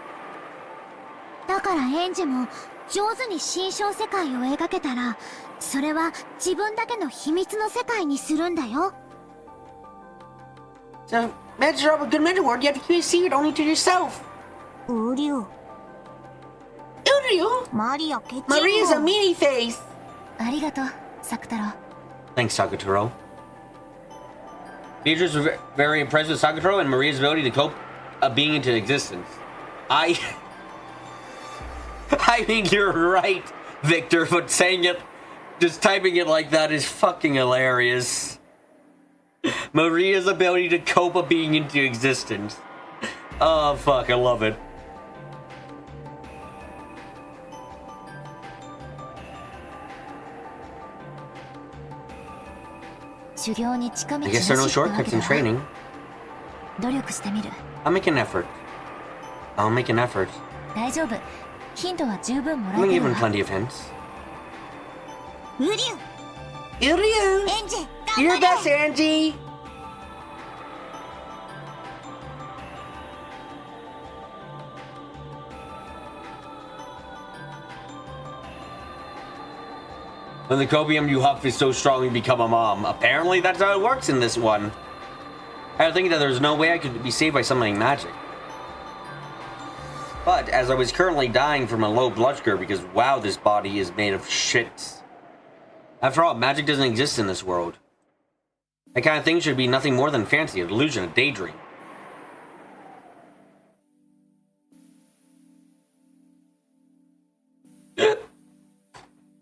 だからエンジェも上手に新象世界を描けたら、それは自分だけの秘密の世界にするんだよ。 So, measure up a good mental world, you have to keep it secret only to yourself. ウリュウ、 Iryu, マリアケチン Maria's a も meanie face. ありがとう、サクタロ。 Thanks, Sakatoro. Beatrice was very impressed with Sakatoro and Maria's ability to cope a being into existence. I mean, you're right, Victor, but saying it, just typing it like that is fucking hilarious. Maria's ability to cope a being into existence. Oh, fuck, I love it. I guess there are no shortcuts in training. 努力してみる。 I'll make an effort. I'll make an effort. 大丈夫。ヒントは十分もら I'm えて given るわ。 plenty of hints. ウリュウ、 Iryu, エンジェ you're 頑 the 張 best, れ。 Angie. When the copium you huff is so strong you become a mom. Apparently that's how it works in this one. I was thinking that there's no way I could be saved by summoning magic. But as I was currently dying from a low blood sugar because wow, this body is made of shit. After all, magic doesn't exist in this world. That kind of thing should be nothing more than fancy, a delusion, a daydream.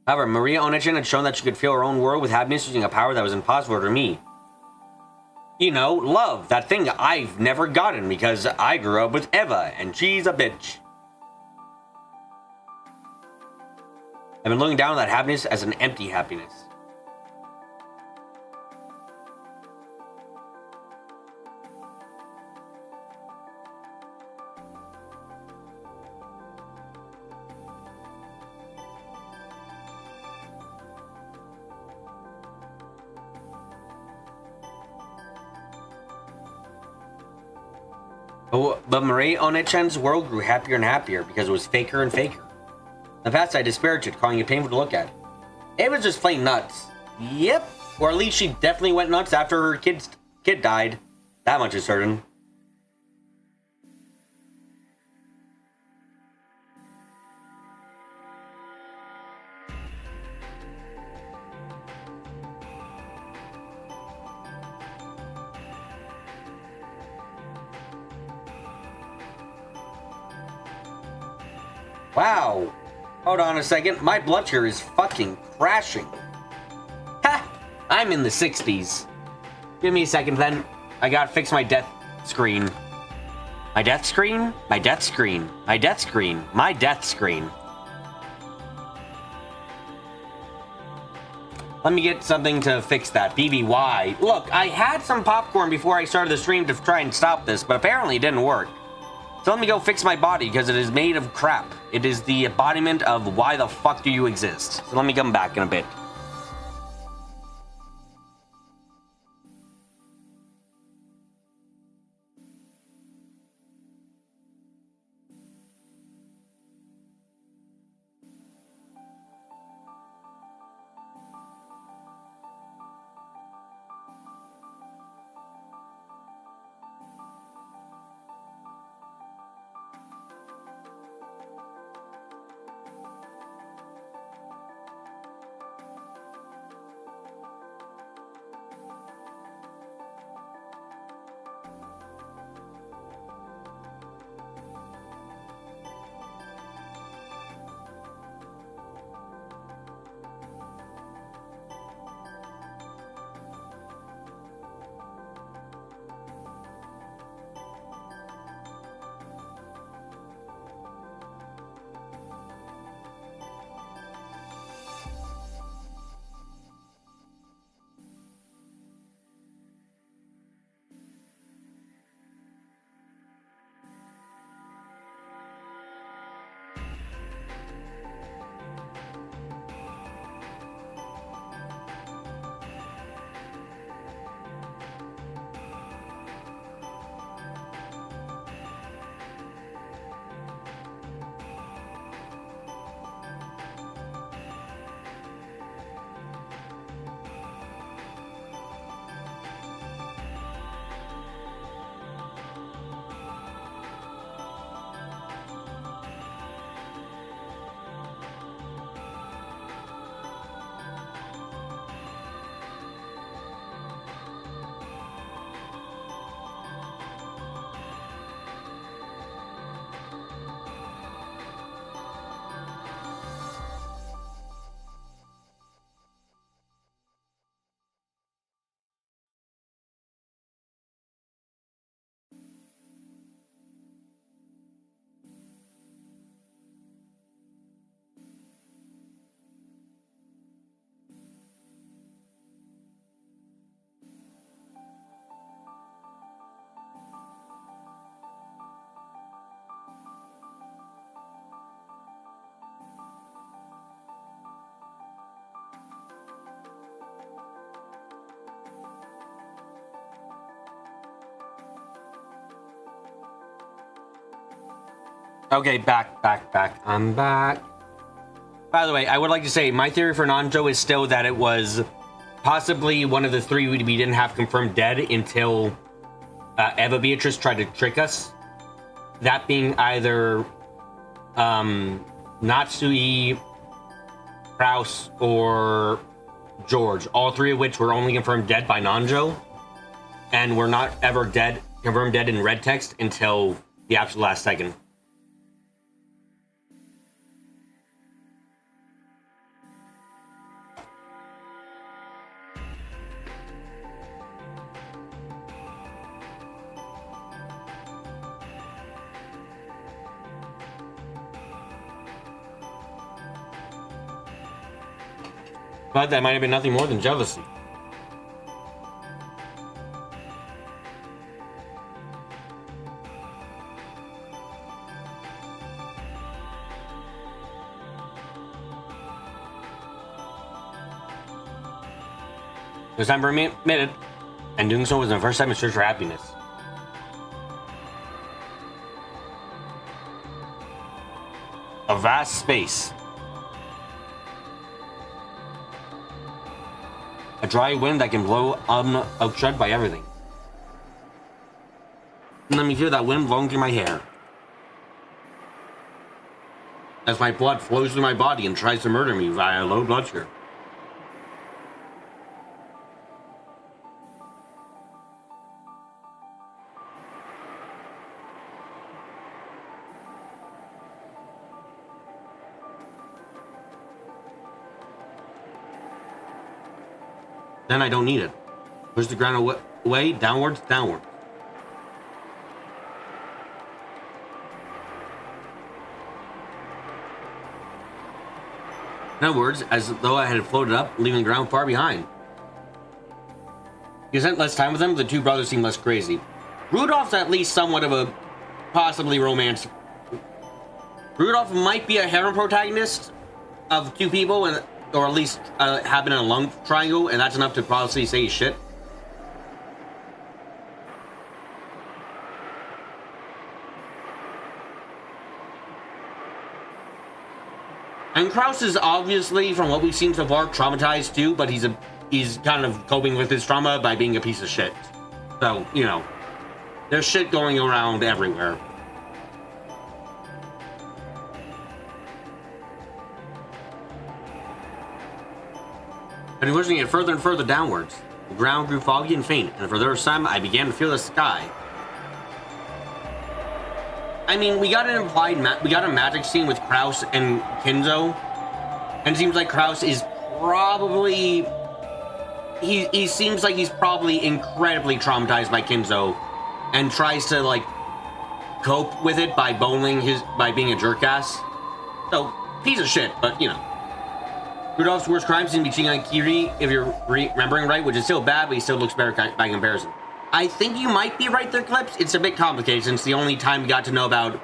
However, Maria Onechan had shown that she could fill her own world with happiness using a power that was impossible for me. You know, love, that thing I've never gotten because I grew up with Eva, and she's a bitch. I've been looking down on that happiness as an empty happiness. But Marie Onechan's world grew happier and happier because it was faker and faker. In the past, I disparaged it, calling it painful to look at. It was just plain nuts. Yep. Or at least she definitely went nuts after her kid died. That much is certain. Wow. Hold on a second. My blood sugar is fucking crashing. Ha! I'm in the 60s. Give me a second then. I gotta fix my death screen. My death screen? My death screen. My death screen. My death screen. Let me get something to fix that. BBY. Look, I had some popcorn before I started the stream to try and stop this, but apparently it didn't work. So let me go fix my body, because it is made of crap. It is the embodiment of why the fuck do you exist. So let me come back in a bit. Okay, back. I'm back. By the way, I would like to say my theory for Nanjo is still that it was possibly one of the three we didn't have confirmed dead until Eva Beatrice tried to trick us. That being either Natsui, Kraus, or George. All three of which were only confirmed dead by Nanjo, and were not ever confirmed dead in red text until the absolute last second. But that might have been nothing more than jealousy. It was time for me admitted, and doing so was my first time in search for happiness. A vast space. A dry wind that can blow outshut by everything. And let me feel that wind blowing through my hair. As my blood flows through my body and tries to murder me via low blood sugar. then I don't need it. Push the ground away, downwards, downwards. In other words, as though I had floated up, leaving the ground far behind. You spent less time with them, the two brothers seemed less crazy. Rudolph's at least somewhat of a possibly romance. Rudolph might be a harem protagonist of two people, or at least have been in a lung triangle, and that's enough to possibly say shit. And Kraus is obviously, from what we've seen so far, traumatized too, but he's kind of coping with his trauma by being a piece of shit. So, you know, there's shit going around everywhere. And he was pushing it further and further downwards. The ground grew foggy and faint, and for the first time, I began to feel the sky. I mean, we got a magic scene with Kraus and Kinzo, and it seems like Kraus is probably he seems like he's probably incredibly traumatized by Kinzo, and tries to like cope with it by by being a jerkass. So piece of shit, but you know. Rudolph's worst crime seems to be cheating on Kiri, if you're remembering right, which is still bad, but he still looks better by comparison. I think you might be right there, Clips. It's a bit complicated since the only time we got to know about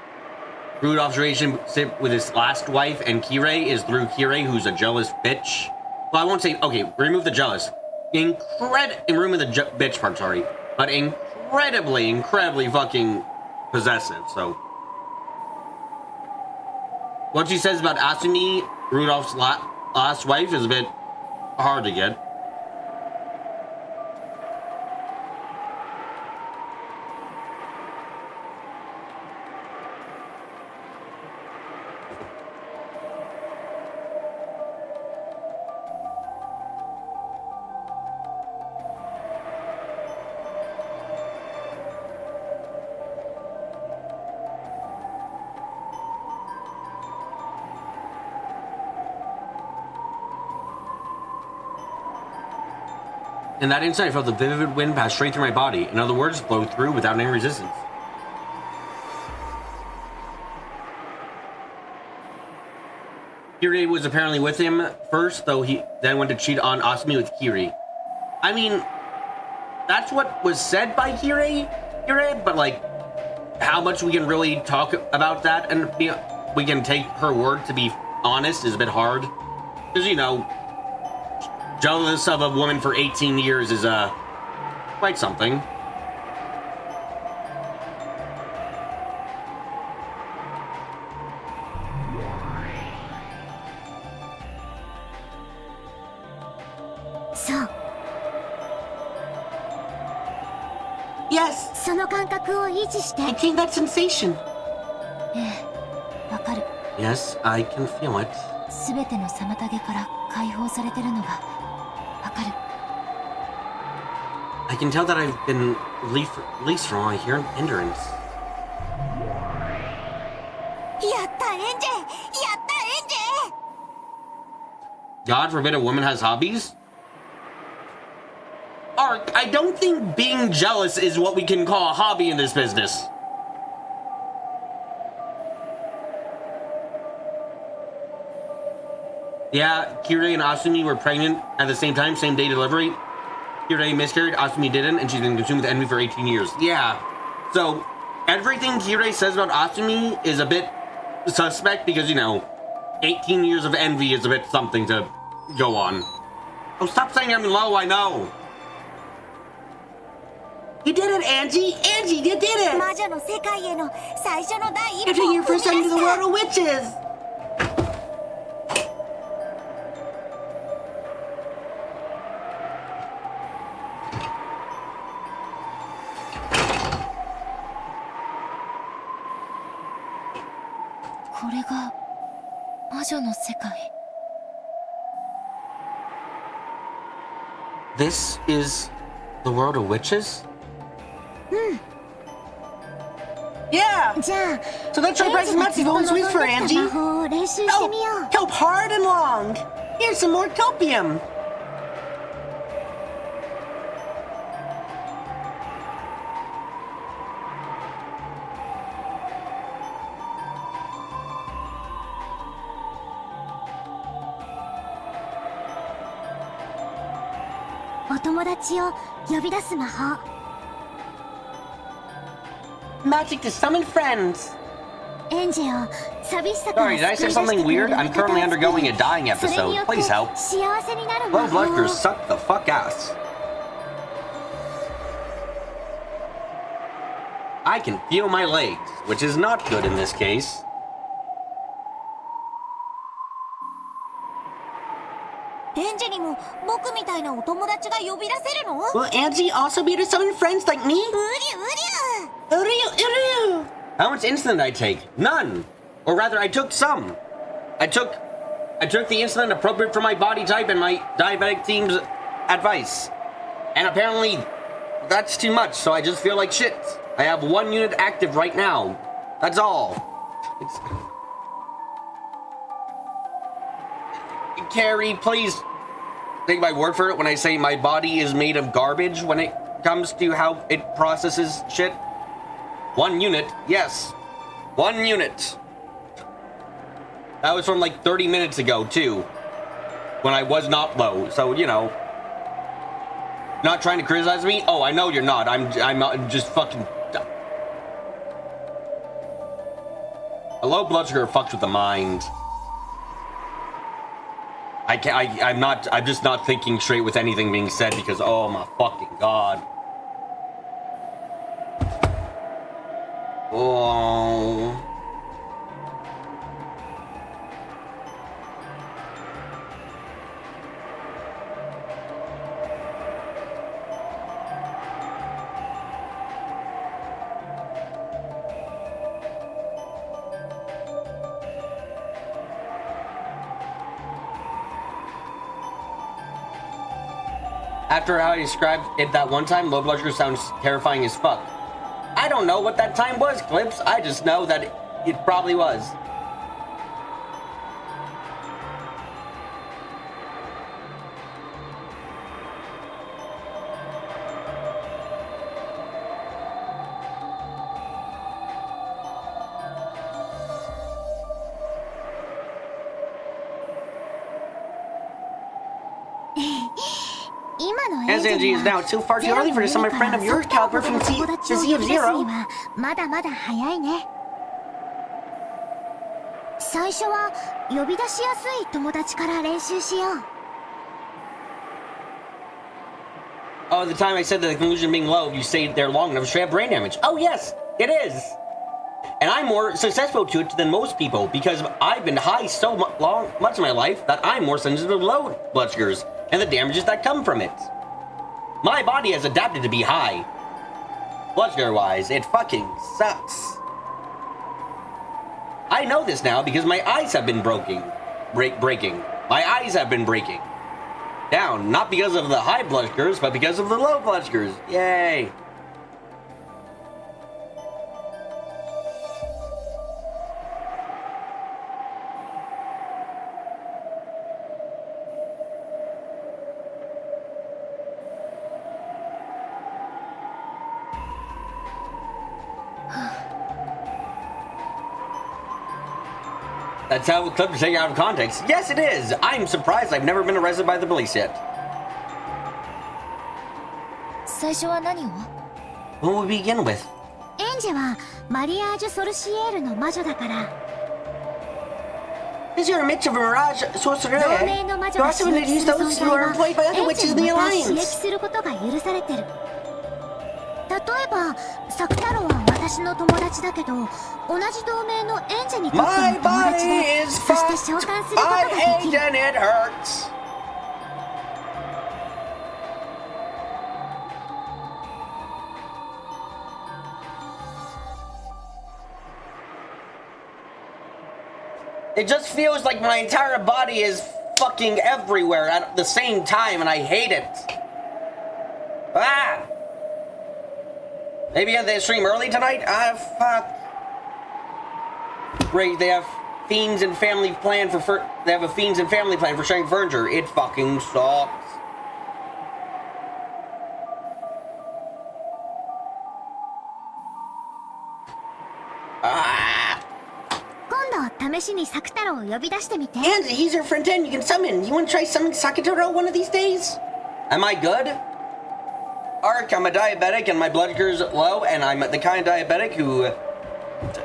Rudolph's relationship with his last wife and Kirei is through Kirei, who's a jealous bitch. Well, I won't say, okay, remove the jealous. Remove the bitch part, sorry. But incredibly fucking possessive, so. What she says about Asumi, Rudolph's last wife, is a bit hard to get. In that instant, I felt the vivid wind pass straight through my body. In other words, blow through without any resistance. Kiri was apparently with him first, though he then went to cheat on Asumi with Kiri. I mean, that's what was said by Kiri, but like, how much we can really talk about that and we can take her word to be honest is a bit hard. Because, you know, jealous of a woman for 18 years is quite something. So. Yes. その感覚を維持して。 I think that sensation. わかる。 Yes, I can feel it. すべての妨げから解放されてるのがわかる。 I can tell that I've been released from all here hindrance. やったエンジェ！やったエンジェ！ God forbid a woman has hobbies? Ark, I don't think being jealous is what we can call a hobby in this business. Yeah, Kirei and Asumi were pregnant at the same time, same day delivery. Kirei miscarried, Asumi didn't, and she's been consumed with envy for 18 years. Yeah, so everything Kirei says about Asumi is a bit suspect because, you know, 18 years of envy is a bit something to go on. Oh, stop saying I'm low, I know. You did it, Angie! Angie, you did it! 魔女の世界への最初の第一 You're 歩 taking を your 踏み first 出 time to the した world of witches! これが魔女の世界。 This is the world of witches? Yeah! じゃあ、 So let's try practicing Matsu's own sweets for エン Angie. ジがずっと望んできた魔法を練習してみよ Oh, cope hard and long! Here's some more copium! お友達を呼び出す魔法。Magic to summon friends. エンジェを寂しさから Sorry, did I say something weird? I'm currently undergoing a dying episode. Please help. 幸せになる Low 魔法 blood suck the fuck ass. I can feel my legs, which is not good in this case. エンジにも僕みたいなお友達が呼び出せるの？ Will Angie also be able to summon friends like me? うりゅうりゅ Uryu. How much insulin did I take? None. Or rather, I took some. I took the insulin appropriate for my body type and my diabetic team's advice. And apparently, that's too much, so I just feel like shit. I have 1 unit active right now. That's all. Carrie, please take my word for it when I say my body is made of garbage when it comes to how it processes shit. 1 unit, yes. 1 unit. That was from like 30 minutes ago, too. When I was not low, so, you know. Not trying to criticize me? Oh, I know you're not. I'm just fucking... A low blood sugar fucks with the mind. I'm just not thinking straight with anything being said because, oh my fucking god. Oh. After how I described it that one time, low blood sugar sounds terrifying as fuck. I don't know what that time was, Clips. I just know that it probably was. Angie is now too far too early for to summon a friend of your caliber from Z of Zero. まだまだ早いね。最初は呼び出しやすい友達から練習しよう。 Oh, the time I said that the conclusion being low, if you stay there long enough, should have brain damage. Oh yes, it is. And I'm more susceptible to it than most people because I've been high so much of my life that I'm more sensitive to low blood sugars and the damages that come from it. My body has adapted to be high. Blood sugar wise, it fucking sucks. I know this now because my eyes have been breaking. My eyes have been breaking. Down, not because of the high blood sugars, but because of the low blood sugars. Yay. That's how the clip is taken out of context. Yes, it is. I'm surprised I've never been arrested by the police yet. 最初は何を？ What will we begin with? エンジェはマリアージュ・ソルシエールの魔女だから。 Is your Mitch of Mirage sorcerer? 同盟の魔女が刺激する存在はエンジェをまた刺激することが許されてる。例えば、サク太郎は私の友達だけど、同じ同盟のエンジェにとっての友達で、そして召喚することができる。It just feels like my entire body is fucking everywhere at the same time, and I hate it. Ah! Maybe they stream early tonight? Ah, fuck. Great, they have fiends and family plan for they have a fiends and family plan for sharing furniture. It fucking sucks. Ah! 今度試しにサク太郎を呼び出してみて。 Angie, he's your friend 10 you can summon. You want to try summoning Sakatoro one of these days? Am I good? Ark, I'm a diabetic and my blood sugar's low, and I'm the kind of diabetic who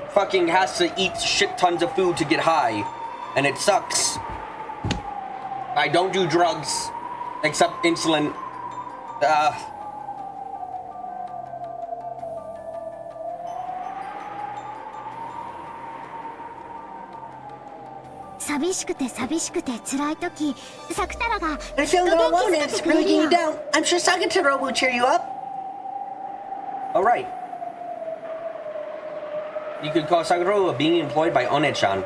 fucking has to eat shit tons of food to get high, and it sucks. I don't do drugs, except insulin. 寂しくて辛い時、サクタラが I feel all alone and it's really getting you down. I'm sure Sakataro will cheer you up. Alright. You could call Sakura being employed by One-chan.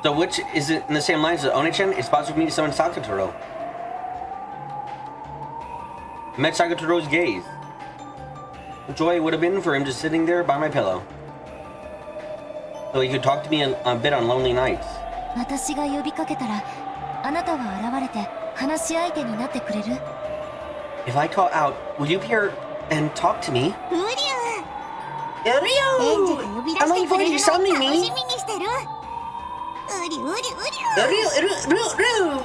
So which is it in the same lines as One-chan? It's possible for me to summon Sakataro. I met Sakataro's gaze. What joy it would have been for him just sitting there by my pillow. So he could talk to me a bit on lonely nights. 私が呼びかけたら、あなたは現れて話し相手になってくれる？ If I call out, will you appear and talk to me? ウリュウ Ryu! が呼び出 I'm してく looking れ forward る to のを summoning 楽 me. しみにしてる。ウリュウリュウリュ Ryu!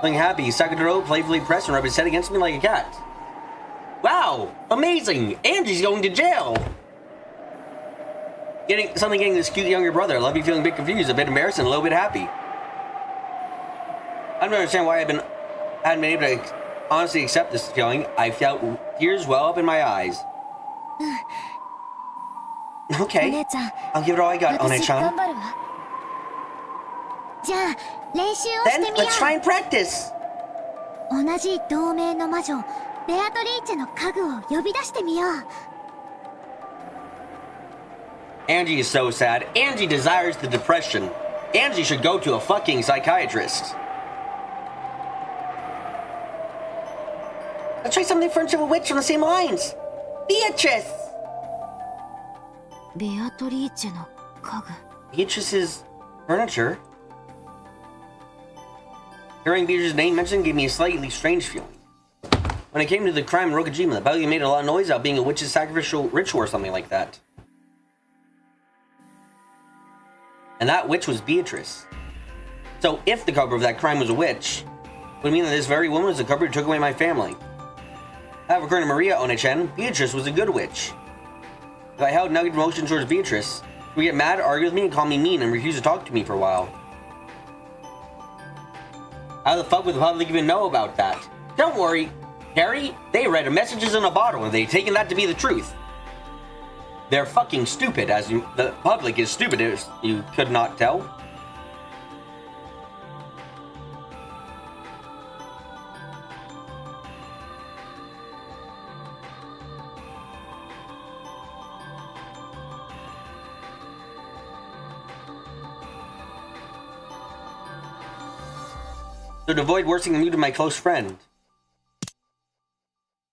Feeling happy, Sakataro playfully pressed and rubbed his head against me like a cat. Wow! Amazing! Angie's going to jail! Getting this cute younger brother. I love you feeling a bit confused, a bit embarrassed, and a little bit happy. I don't understand why hadn't been able to honestly accept this feeling. I felt tears well up in my eyes. Okay, お姉ちゃん、 I'll give it all I got, 私頑 One-chan. 張るわ。じゃあ練習をして Then みよ let's try and practice. う。同じ同盟の魔女ベアトリーチェの家具を呼び出してみよう。 Angie is so sad. Angie desires the depression. Angie should go to a fucking psychiatrist. Let's try something French of a witch on the same lines. Beatrice! ベアトリーチェの家具。 Beatrice's furniture? Hearing Beatrice's name mentioned gave me a slightly strange feeling. When it came to the crime in Rokujima, the Bellamy made a lot of noise about being a witch's sacrificial ritual or something like that. And that witch was Beatrice. So if the culprit of that crime was a witch, it would mean that this very woman was the culprit who took away my family. However, according to Maria One-chan, Beatrice was a good witch. If I held negative emotion towards Beatrice, she would get mad, argue with me, and call me mean, and refuse to talk to me for a while. How the fuck would the public even know about that? Don't worry, Harry, they read messages in a bottle and they've taken that to be the truth. They're fucking stupid, the public is stupid, as you could not tell. So to avoid worsening the mood of my close friend,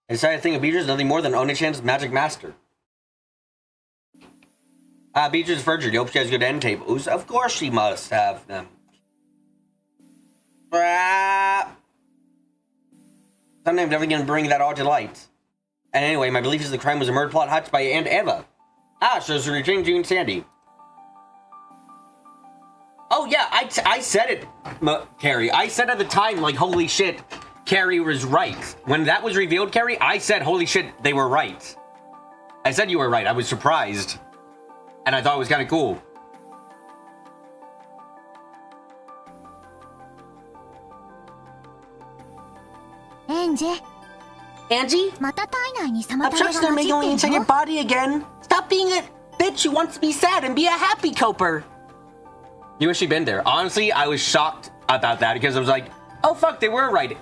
I decided to think of Beatrice as nothing more than One-chan's magic master. Beatrice's furniture. You hope she has good end tables. Of course she must have them. Someday I'm definitely going to bring that all to light. And anyway, my belief is the crime was a murder plot hatched by Aunt Eva. So it's returning to Sandy. Oh yeah, I said it, Carrie. I said at the time, like, holy shit, Carrie was right. When that was revealed, Carrie, I said, holy shit, they were right. I said you were right. I was surprised. And I thought it was kind of cool. Angie? Obstructions are making only inside your body again. Stop being a bitch who wants to be sad and be a happy coper. You wish you'd been there. Honestly, I was shocked about that because I was like, oh fuck, they were right.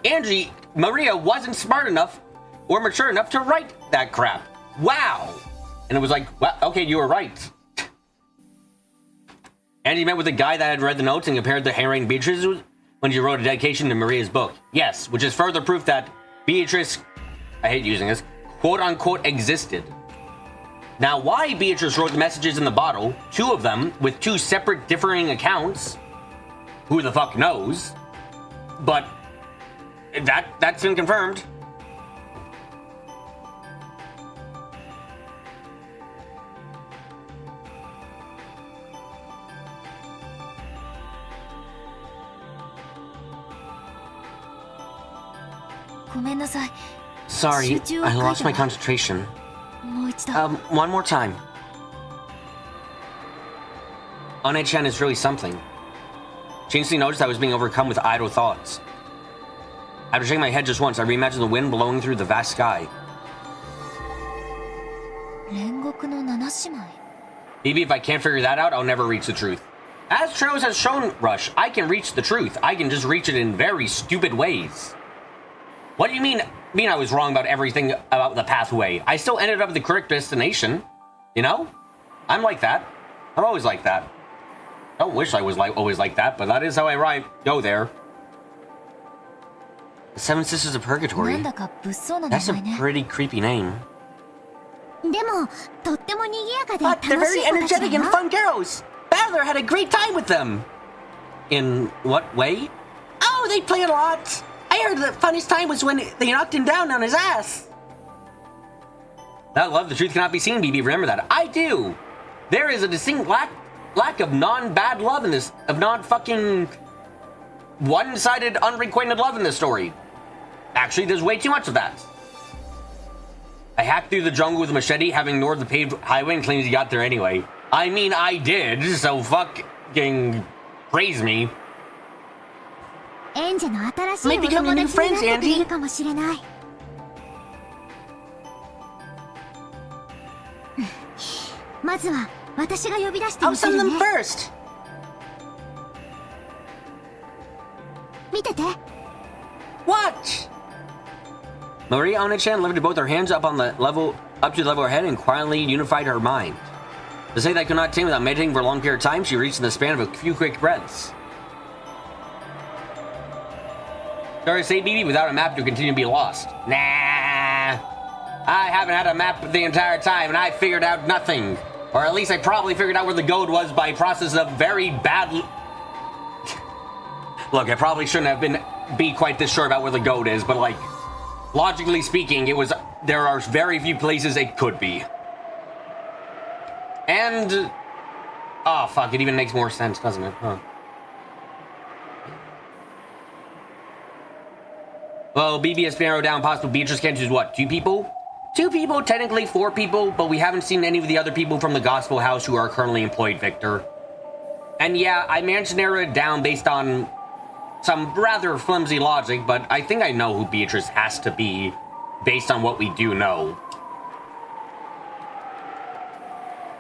Maria wasn't smart enough or mature enough to write that crap. Wow. And it was like, well, okay, you were right. Angie met with a guy that had read the notes and compared the handwriting Beatrice when she wrote a dedication to Maria's book. Yes, which is further proof that Beatrice, I hate using this, quote unquote existed. Now, why Beatrice wrote the messages in the bottle, two of them, with two separate differing accounts, who the fuck knows? But that's been confirmed. ごめんなさい。 Sorry, I lost my concentration. もう一度。 One more time. One-chan is really something. She instantly noticed I was being overcome with idle thoughts. After shaking my head just once, I reimagined the wind blowing through the vast sky. 煉獄の七姉妹。 Maybe if I can't figure that out, I'll never reach the truth. As Trails has shown, Rush, I can reach the truth. I can just reach it in very stupid ways. What do you mean I was wrong about everything about the pathway? I still ended up at the correct destination. You know? I'm like that. I'm always like that. I don't wish I was always like that, but that is how I go there. The Seven Sisters of Purgatory. なんだか物騒な名 That's a 前ね。 pretty creepy name. でもとっても賑やかで But they're 楽し very い子たちだ energetic よ and fun girls. Battler had a great time with them. In what way? Oh, they played a lot. I heard the funniest time was when they knocked him down on his ass. I love the truth cannot be seen, BB. Remember that. I do. There is a distinct lack of non-bad love in this, of non-fucking one-sided, unrequited love in this story. Actually, there's way too much of that. I hacked through the jungle with a machete, having ignored the paved highway, and claims he got there anyway. I mean, I did, so fucking praise me. エンジェの新しい Might お become 友 your new 達にな friends, ってくれ Andy. るかもしれないまずは私が呼び出して I'll みせ send る them ね first. 見てて Watch. Maria Ona-chan lifted both her hands up to the level of her head and quietly unified her mind. To say that I could not attain without meditating for a long period of time, she reached in the span of a few quick breaths. Sorry to say, BB, without a map, you'll continue to be lost. Nah. I haven't had a map the entire time, and I figured out nothing. Or at least I probably figured out where the gold was by process of very bad... Look, I probably shouldn't have be quite this sure about where the gold is, but like, logically speaking, there are very few places it could be. And... Oh, fuck, it even makes more sense, doesn't it? Huh. Well, BB has narrowed down possible Beatrice can choose what? 2 people? 2 people, technically 4 people, but we haven't seen any of the other people from the Gospel House who are currently employed, Victor. And yeah, I managed to narrow it down based on some rather flimsy logic, but I think I know who Beatrice has to be based on what we do know.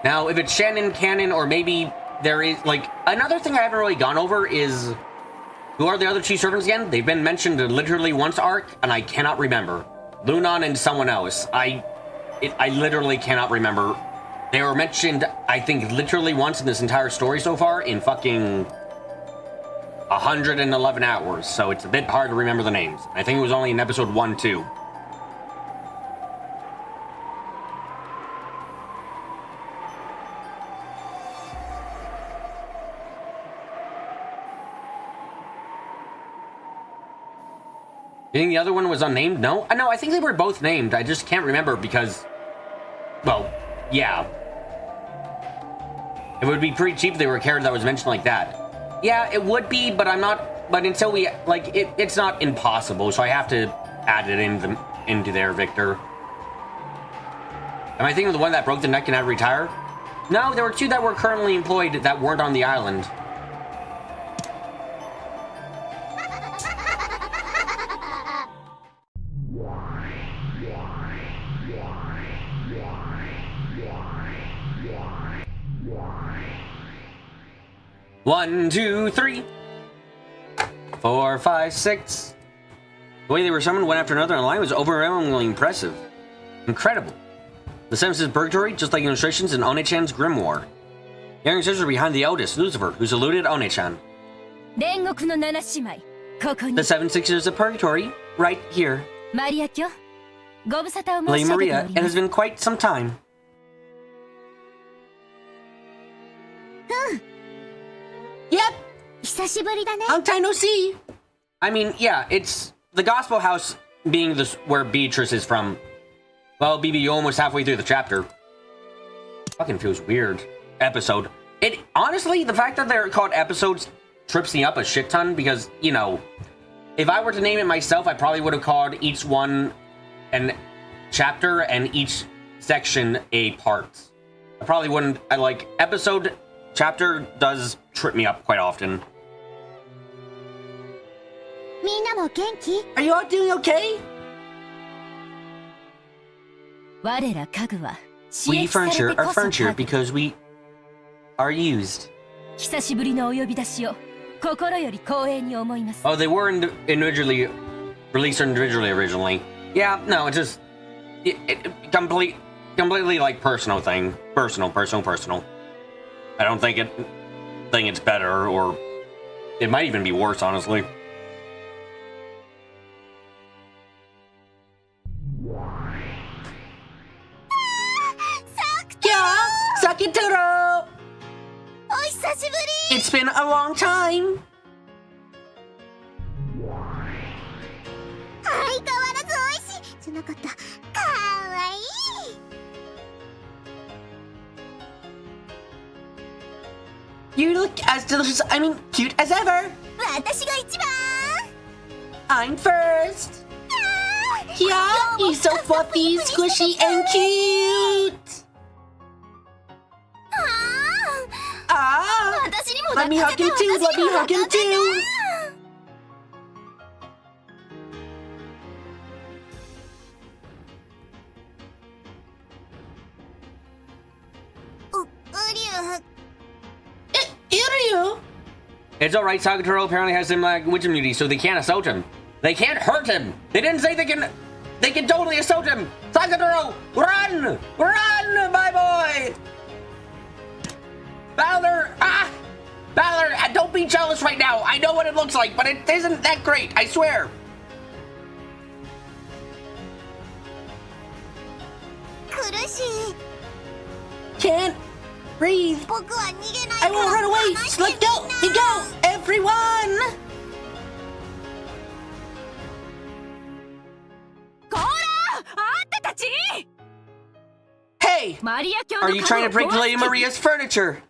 Now, if it's Shannon, Canon, or maybe there is, like, another thing I haven't really gone over is... Who are the other 2 servants again? They've been mentioned literally once arc, and I cannot remember. Lunan and someone else. I literally cannot remember. They were mentioned, I think, literally once in this entire story so far in fucking 111 hours, so it's a bit hard to remember the names. I think it was only in episode 1, 2. You think the other one was unnamed? No? No, I think they were both named. I just can't remember because... Well, yeah. It would be pretty cheap if they were a character that was mentioned like that. Yeah, it would be, but I'm not... But until we... Like, it's not impossible, so I have to add it into there, Victor. Am I thinking of the one that broke the neck and had to retire? No, there were 2 that were currently employed that weren't on the island. One, 2, 3, 4, 5, 6. The way they were summoned one after another in line was overwhelmingly impressive. Incredible. The Seven Sisters of Purgatory, just like illustrations in One-chan's grimoire. The younger sisters were behind the eldest, Lucifer, who saluted One-chan. The Seven Sisters of Purgatory, right here. Lady Maria, it has been quite some time. Yep. 久しぶりだね Long time no see. I mean, yeah, it's the Gospel House being where Beatrice is from. Well, BB, you're almost halfway through the chapter. Fucking feels weird. Episode. Honestly, the fact that they're called episodes trips me up a shit ton because, you know, If I were to name it myself, I probably would have called each one an chapter and each section a part. I probably wouldn't. I like episode chapter does trip me up quite often. みんなも元気？ Are you all doing okay? 我ら家具は We 刺激され furniture て are こそ furniture 家具。 because we are used. 久しぶりのお呼び出しを心より光栄に思います。 Oh, they were individually released individually originally. Yeah, no, it's just completely like personal thing. Personal. I don't think it's better, or it might even be worse, honestly. Yeah, Sakitaro! お久しぶり。 It's been a long time. 相変わらず美味しいじゃなかった。かわいい。 You look as delicious, I mean, cute as ever. 私が一番。 I'm first. Yeah, he's so fluffy, squishy, and cute. あ Ah, 私にも let me hug him too, let me hug him too. Iryu? It's alright, Sakataro apparently has some witch immunity, so they can't assault him. They can't hurt him! They didn't say they can totally assault him! Sakataro, run! Run, my boy! Balor, Balor, don't be jealous right now. I know what it looks like, but it isn't that great, I swear. 苦しい。 Can't breathe. 僕は逃げない I won't run away. Just let go. Let go, everyone. こらあんたたち Hey, マリア教 Are の you 壁 trying to を break 壊 Lady す気 Maria's furniture?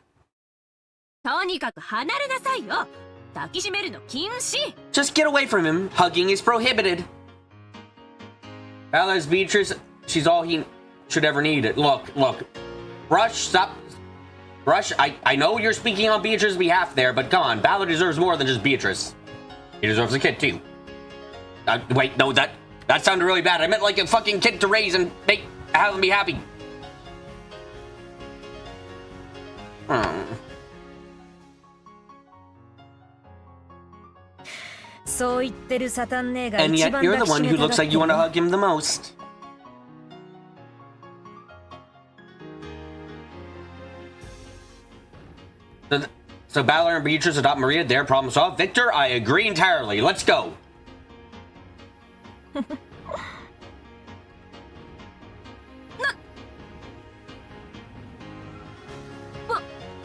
とにかく離れなさいよ。抱きしめるの禁止。 Just get away from him. Hugging is prohibited. Balor's Beatrice, she's all he should ever need. Look. Brush, stop. Brush, I know you're speaking on Beatrice's behalf there, but come on, Balor deserves more than just Beatrice. He deserves a kid too. Wait, no, that sounded really bad. I meant like a fucking kid to raise and have him be happy. And yet you're the one who looks like you want to hug him the most. So Balor and Beatrice adopt Maria, their problem solved. Victor, I agree entirely. Let's go.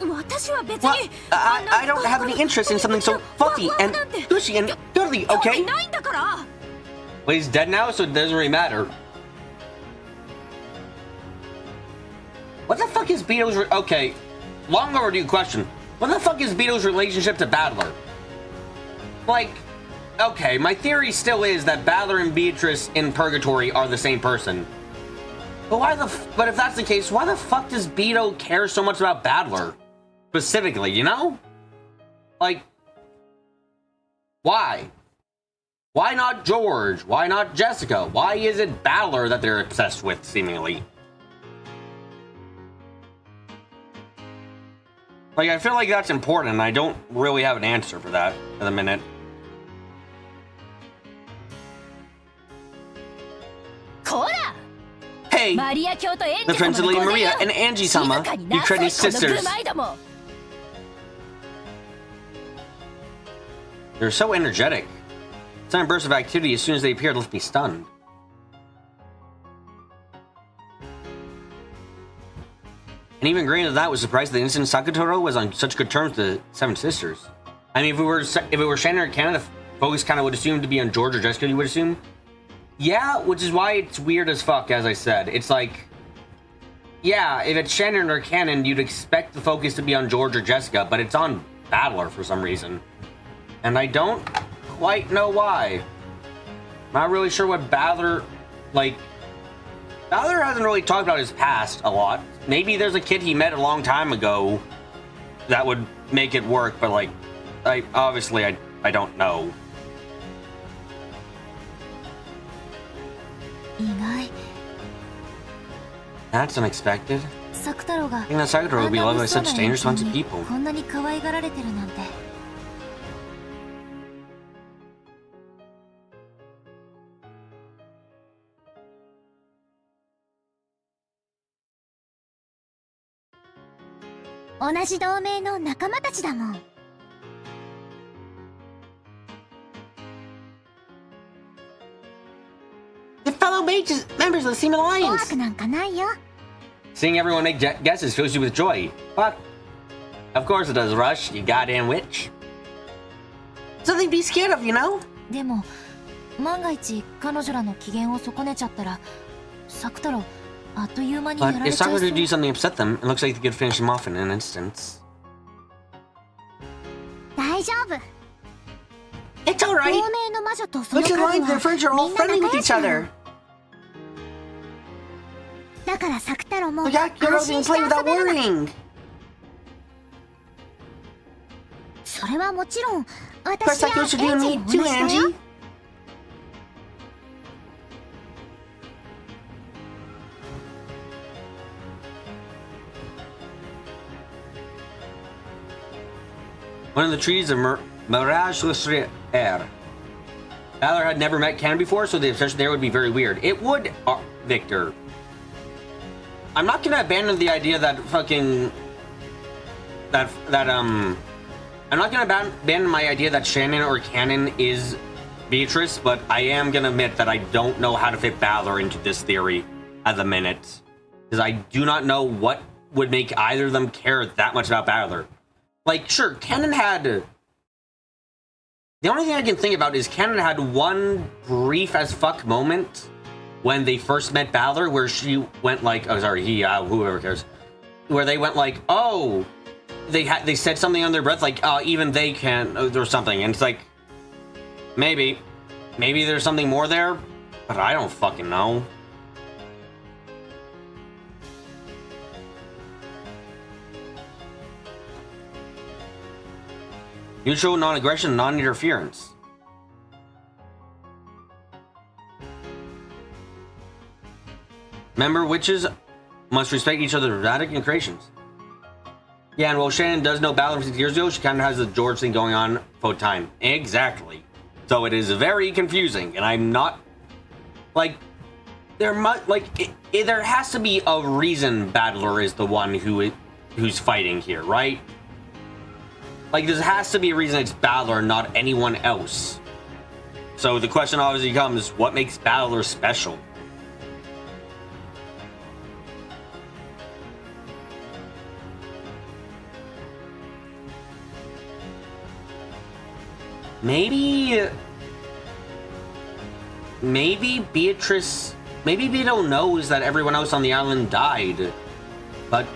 私は別 Well, に I don't have any interest in something so fluffy and gushy and cuddly, 興 okay? 味ないんだから Well, he's dead now, so it doesn't really matter. What the fuck is Beeto's... Okay, long overdue question. What the fuck is Beeto's relationship to Balor? Like, okay, my theory still is that Balor and Beatrice in Purgatory are the same person. But but if that's the case, why the fuck does Beto care so much about Balor? Specifically, you know? Like, why? Why not George? Why not Jessica? Why is it Balor that they're obsessed with, seemingly? Like, I feel like that's important, and I don't really have an answer for that at the minute. Hey, the friends of Lady Maria and Angie-sama, Ukrainian sisters. They're so energetic. Sudden burst of activity as soon as they appeared left me stunned. And even greater than that, was surprised that instant Sakatoro was on such good terms with the Seven Sisters. I mean, if it were Shannon or Canada, focus kind of would assume to be on George or Jessica, you would assume. Yeah, which is why it's weird as fuck, as I said. It's like, yeah, if it's Shannon or Canon, you'd expect the focus to be on George or Jessica, but it's on Balor for some reason. And I don't quite know why. Not really sure what Balor, like... Balor hasn't really talked about his past a lot. Maybe there's a kid he met a long time ago that would make it work, but like, I don't know. 意外。 That's unexpected. 作太郎が I think that Sakura will be loved by such dangerous hunted people. こんなに可愛がられてるなんて。同じ同盟の仲間たちだもん。The fellow members of the Seaman 怖 Alliance. くなんかないよ。 Seeing everyone make guesses fills you with joy. But, of course it does, Rush, you goddamn witch. Something to be scared of, you know? でも万が一彼女らの機嫌を損ねちゃったら、作太郎あっという間にや But られ if ちゃい Sakura そう。 did do something to upset them, it looks like they could finish him off in an instant. 大丈夫。 It's alright. 同盟の魔女とその Look 数 at は the lines, their friends are all みんな friendly 仲 with 良 each しなの。 other. だから作太郎も We got 安 girls 心 and して play 遊 without べるの。 worrying. それはもちろん Of course, 私や that エ goes ン for you and ジ me も同 too, じだよ。 Angie. One of the trees of Mirage Air. Balor had never met Ken before, so the obsession there would be very weird. It would, Victor. I'm not gonna abandon the idea that fucking... I'm not gonna abandon my idea that Shannon or Canon is Beatrice, but I am gonna admit that I don't know how to fit Balor into this theory at the minute. Because I do not know what would make either of them care that much about Balor. Like, sure, Canon had... The only thing I can think about is Canon had one brief as fuck moment when they first met Balor where she went like... Oh, sorry, whoever cares. Where they went like, oh... They said something under their breath like, even they can... or something. And it's like... Maybe. Maybe there's something more there? But I don't fucking know. Neutral, non-aggression, non-interference. Remember, witches must respect each other's dramatic and creations. Yeah, and while Shannon does know Balor from 6 years ago, she kind of has the George thing going on for time. Exactly. So it is very confusing, and I'm not... Like, there has to be a reason Balor is the one who's fighting here, right? Like, there has to be a reason it's Balor, not anyone else. So the question obviously becomes, what makes Balor special? Maybe Beatrice... Maybe Beto knows that everyone else on the island died. But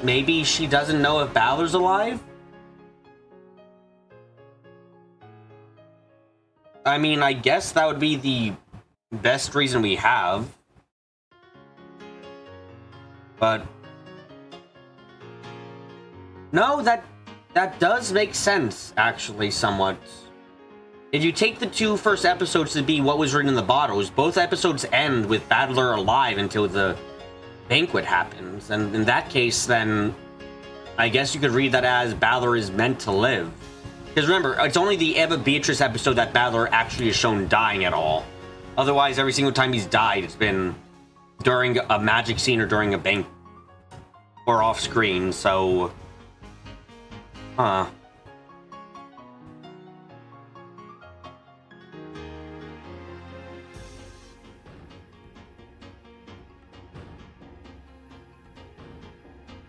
maybe she doesn't know if Balor's alive? I mean, I guess that would be the best reason we have. But... No, that does make sense, actually, somewhat. If you take the 2 first episodes to be what was written in the bottles, both episodes end with Balor alive until the banquet happens. And in that case, then, I guess you could read that as Balor is meant to live. Because remember, it's only the Eva Beatrice episode that Balor actually is shown dying at all. Otherwise, every single time he's died, it's been during a magic scene or during a bank or off screen, so... Huh.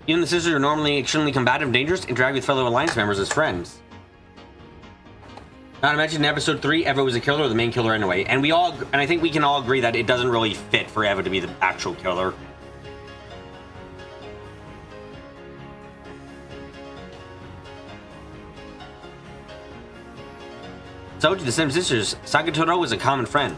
Even the sisters are normally extremely combative and dangerous, interact with fellow Alliance members as friends. Not to mention in episode 3, Eva was a killer, or the main killer anyway. And I think we can all agree that it doesn't really fit for Eva to be the actual killer. So to the Seven Sisters, Sakatoro was a common friend.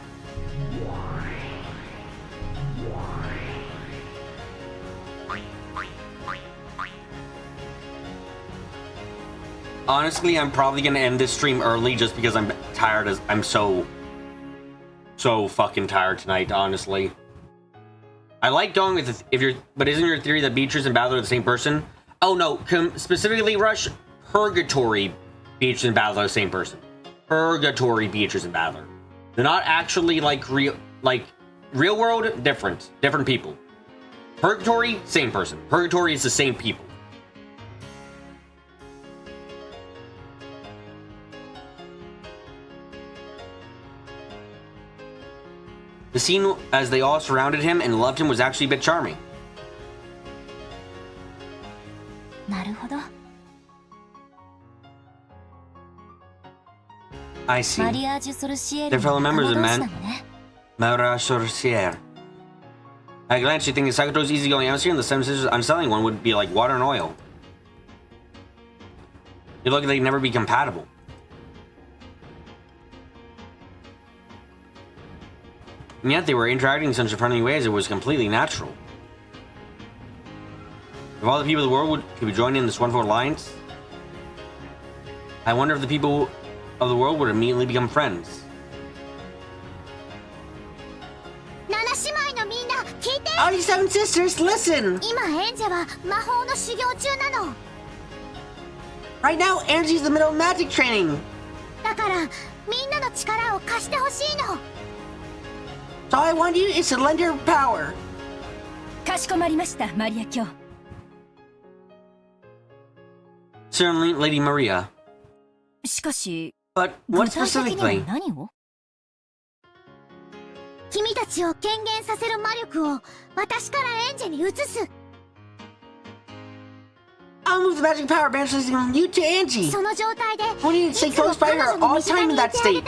Honestly, I'm probably gonna end this stream early just because I'm tired. I'm so fucking tired tonight. Honestly, I like going with but isn't your theory that Beatrice and Battler are the same person? Oh no, specifically Rush, Purgatory, Beatrice and Battler are the same person. Purgatory, Beatrice and Battler. They're not actually like real world. Different people. Purgatory, same person. Purgatory is the same people. The scene as they all surrounded him and loved him was actually a bit charming. I see. They're fellow members of Mara Sorcière. At a glance, you think Sakato's easygoing atmosphere and the Seven Sisters' unsettling one would be like water and oil. You look like they'd never be compatible. And yet they were interacting in such a friendly way as it was completely natural. If all the people of the world could be joined in this wonderful alliance, I wonder if the people of the world would immediately become friends. All you Seven Sisters, listen! Right now, Angie's in the middle of magic training. So all I want you is to lend your power. Certainly, Lady Maria. But what specifically? I'll move the magic power, banishing you to Angie. When you stay close by her all the time in that state.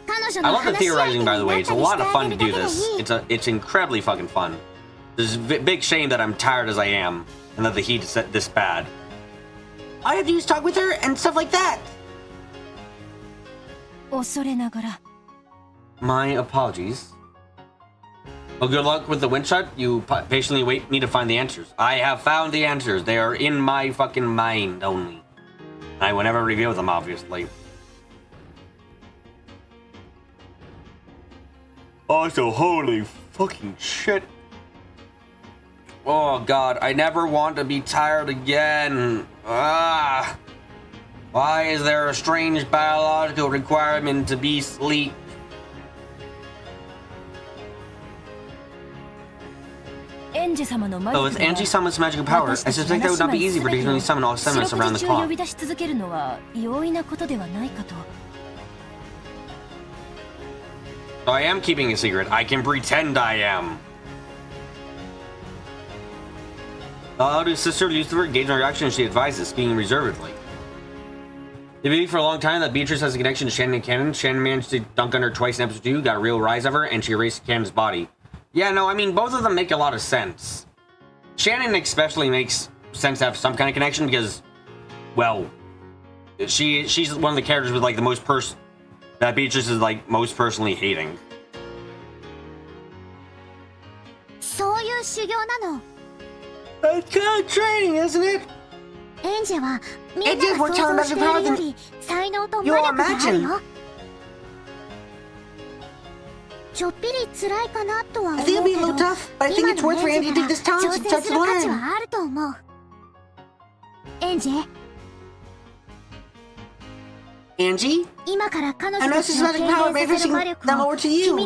I love the theorizing, by the way. It's a lot of fun to do this. It's incredibly fucking fun. It's a big shame that I'm tired as I am, and that the heat is this bad. All you have to do is talk with her and stuff like that. My apologies. Well, good luck with the wind shot. You patiently wait me to find the answers. I have found the answers. They are in my fucking mind only. I will never reveal them, obviously. Also, holy fucking shit. Oh god, I never want to be tired again. Ah. Why is there a strange biological requirement to be sleep? So with Angie-sama's magical power, I suspect that would not be easy for continually summon all seven of us around the clock. So I am keeping a secret. I can pretend I am. How does Sister Lucifer gauge my reaction? She advises, speaking reservedly. They believe for a long time that Beatrice has a connection to Shannon and Cannon. Shannon managed to dunk on her twice in episode 2, got a real rise of her, and she erased Cannon's body. Yeah, no, I mean, both of them make a lot of sense. Shannon especially makes sense to have some kind of connection because, well, she's one of the characters with like the most that Beatrice is like most personally hating. That's kind of training, isn't it? Angel has more talent magic power than you all imagine. I think it'll be a little tough, but I think it's worth for Angie to take this talent to touch the learn. Angie? I know this magic power manifesting them over to you.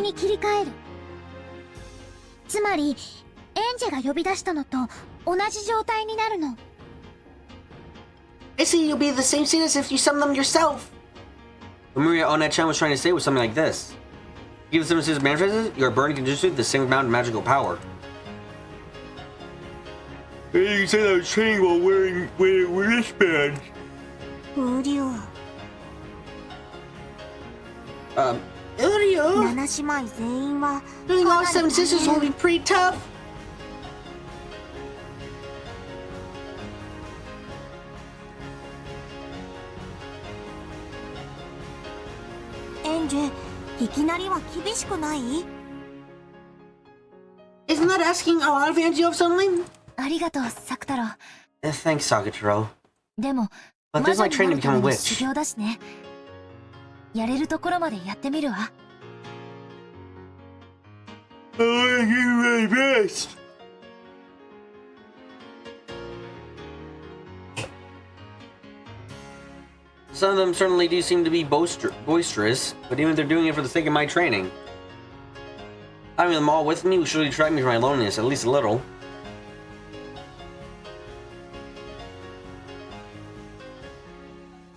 I see you'll be the same scene as if you summoned them yourself. What Maria Onechan was trying to say was something like this. Give the Seven Sisters manifested, you are burning conditioned with the same amount of magical power. You can say that I was training while wearing wristbands. Uryu. Doing all seven sisters will be pretty tough. ジ、いきなりは厳しくない？ Isn't that asking a lot of Angie of something? ありがとう、サク太郎。 Thanks, Sakataro. でも、 But 魔 this is 女 my に training な to るた become め a の witch. 修行だしね。やれるところまでやってみるわ。I will do my best. Some of them certainly do seem to be boisterous, but even if they're doing it for the sake of my training. Having them all with me will surely distract me from my loneliness, at least a little.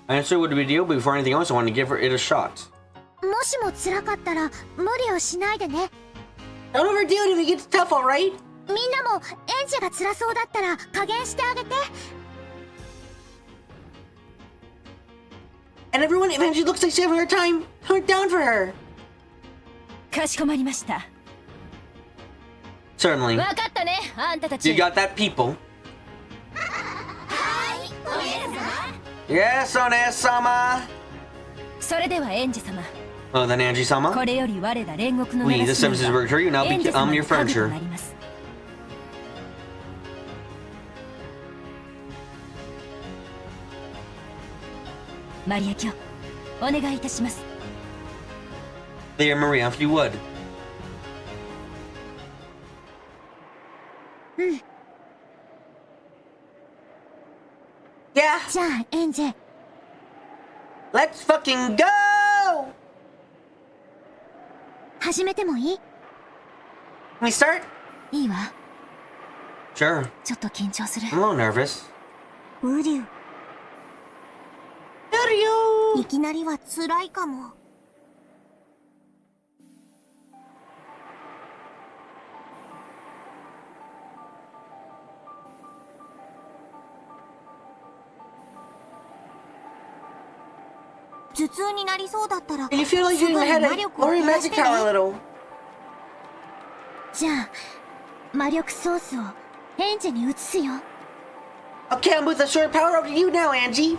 I understood what it would be, but before anything else, I wanted to give it a shot. もしも辛かったら無理をしないでね。 Don't overdo it if it gets tough, alright? みんなもエンジが辛そうだったら加減してあげて。 And everyone, if Angie looks like she's having her time, count down for her. かしこまりました。 Certainly. わかったね、あんたたち。 You got that, people. Yes, One-sama. それではエンジ様。 Oh, then Angie-sama. これより我ら煉獄の We, 七 the 姉妹 services は work for you, now エンジ become 様 your の家具と furniture. なります。マリア卿、お願いいたします。 There, Maria, if you would. うん。 Yeah, じゃあエンジ、 let's fucking go! 始めてもいい？ Can we start? いいわ。 Sure. ちょっと緊張する。 I'm a little nervous. ウリュウ。 Mario! いきなりは辛いかも。頭痛になりそうだったら、 You feel like す you're ぐ in に the head 魔 of 力を Glory 減ら Magic してね。 Tower a little. じゃあ、魔力ソースをエンジに移すよ。 Okay, I'm with the short power up to you now, Angie.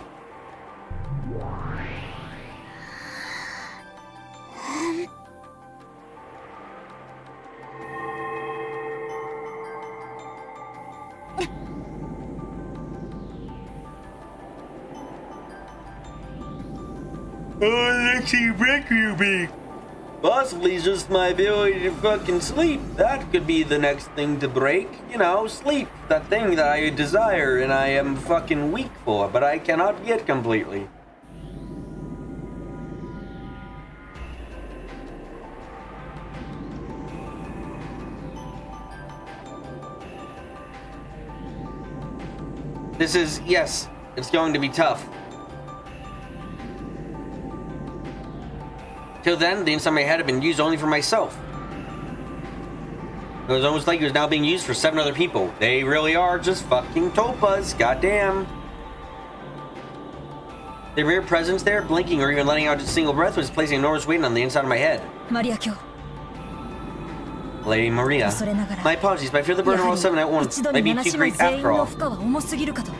Oh, let's see, break you be. Possibly just my ability to fucking sleep. That could be the next thing to break. You know, sleep. That thing that I desire and I am fucking weak for, but I cannot get completely. This is, yes, it's going to be tough. Till then, the inside of my head had been used only for myself. It was almost like it was now being used for 7 other people. They really are just fucking topas, goddamn. The mere presence there, blinking or even letting out a single breath, was placing enormous weight on the inside of my head. マリア卿、 Lady Maria, 恐れながら my apologies, but I fear the burden of all 7 at やはり once 一度 may に be 7 too 姉妹 great 全員 after の all. 負荷は重すぎるかと。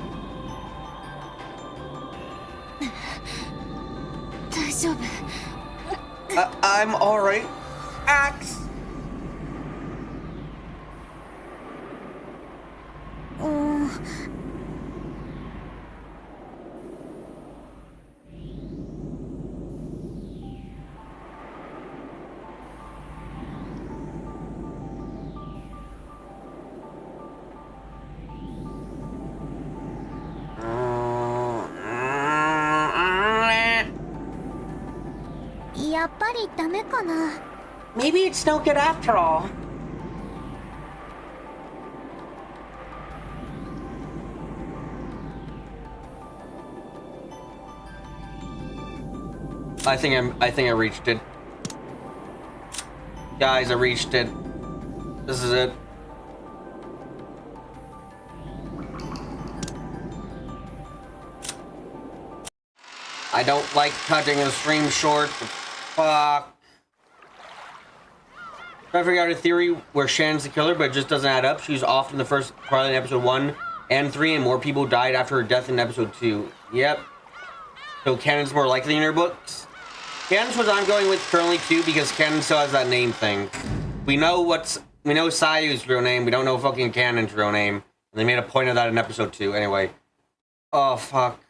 大丈夫。 I'm alright. Axe! やっぱりダメかな。 Maybe it's no good after all. I think I reached it. Guys, I reached it. This is it. I don't like cutting a stream short, but fuck. I figured out a theory where Shannon's the killer, but it just doesn't add up. She was off in the first part in episode 1 and 3, and more people died after her death in episode 2. Yep. So canon's more likely in her books. Ken's was I'm going with currently too because Ken still has that name thing. We know Sayu's real name. We don't know fucking Cannon's real name. And they made a point of that in episode 2. Anyway. Oh, fuck.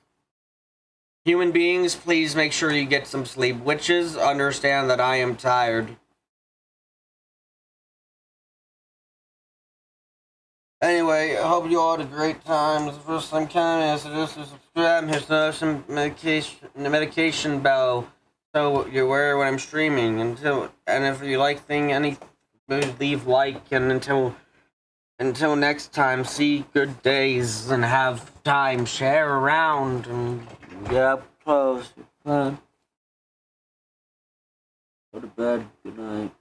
Human beings, please make sure you get some sleep. Witches, understand that I am tired. Anyway, I hope you all had a great time. The first time Cannon is to subscribe, hit some medication bell. So you're aware when I'm streaming. And if you like any, leave like. And until next time, see good days and have time. Share around and get up close. Go to bed. Good night.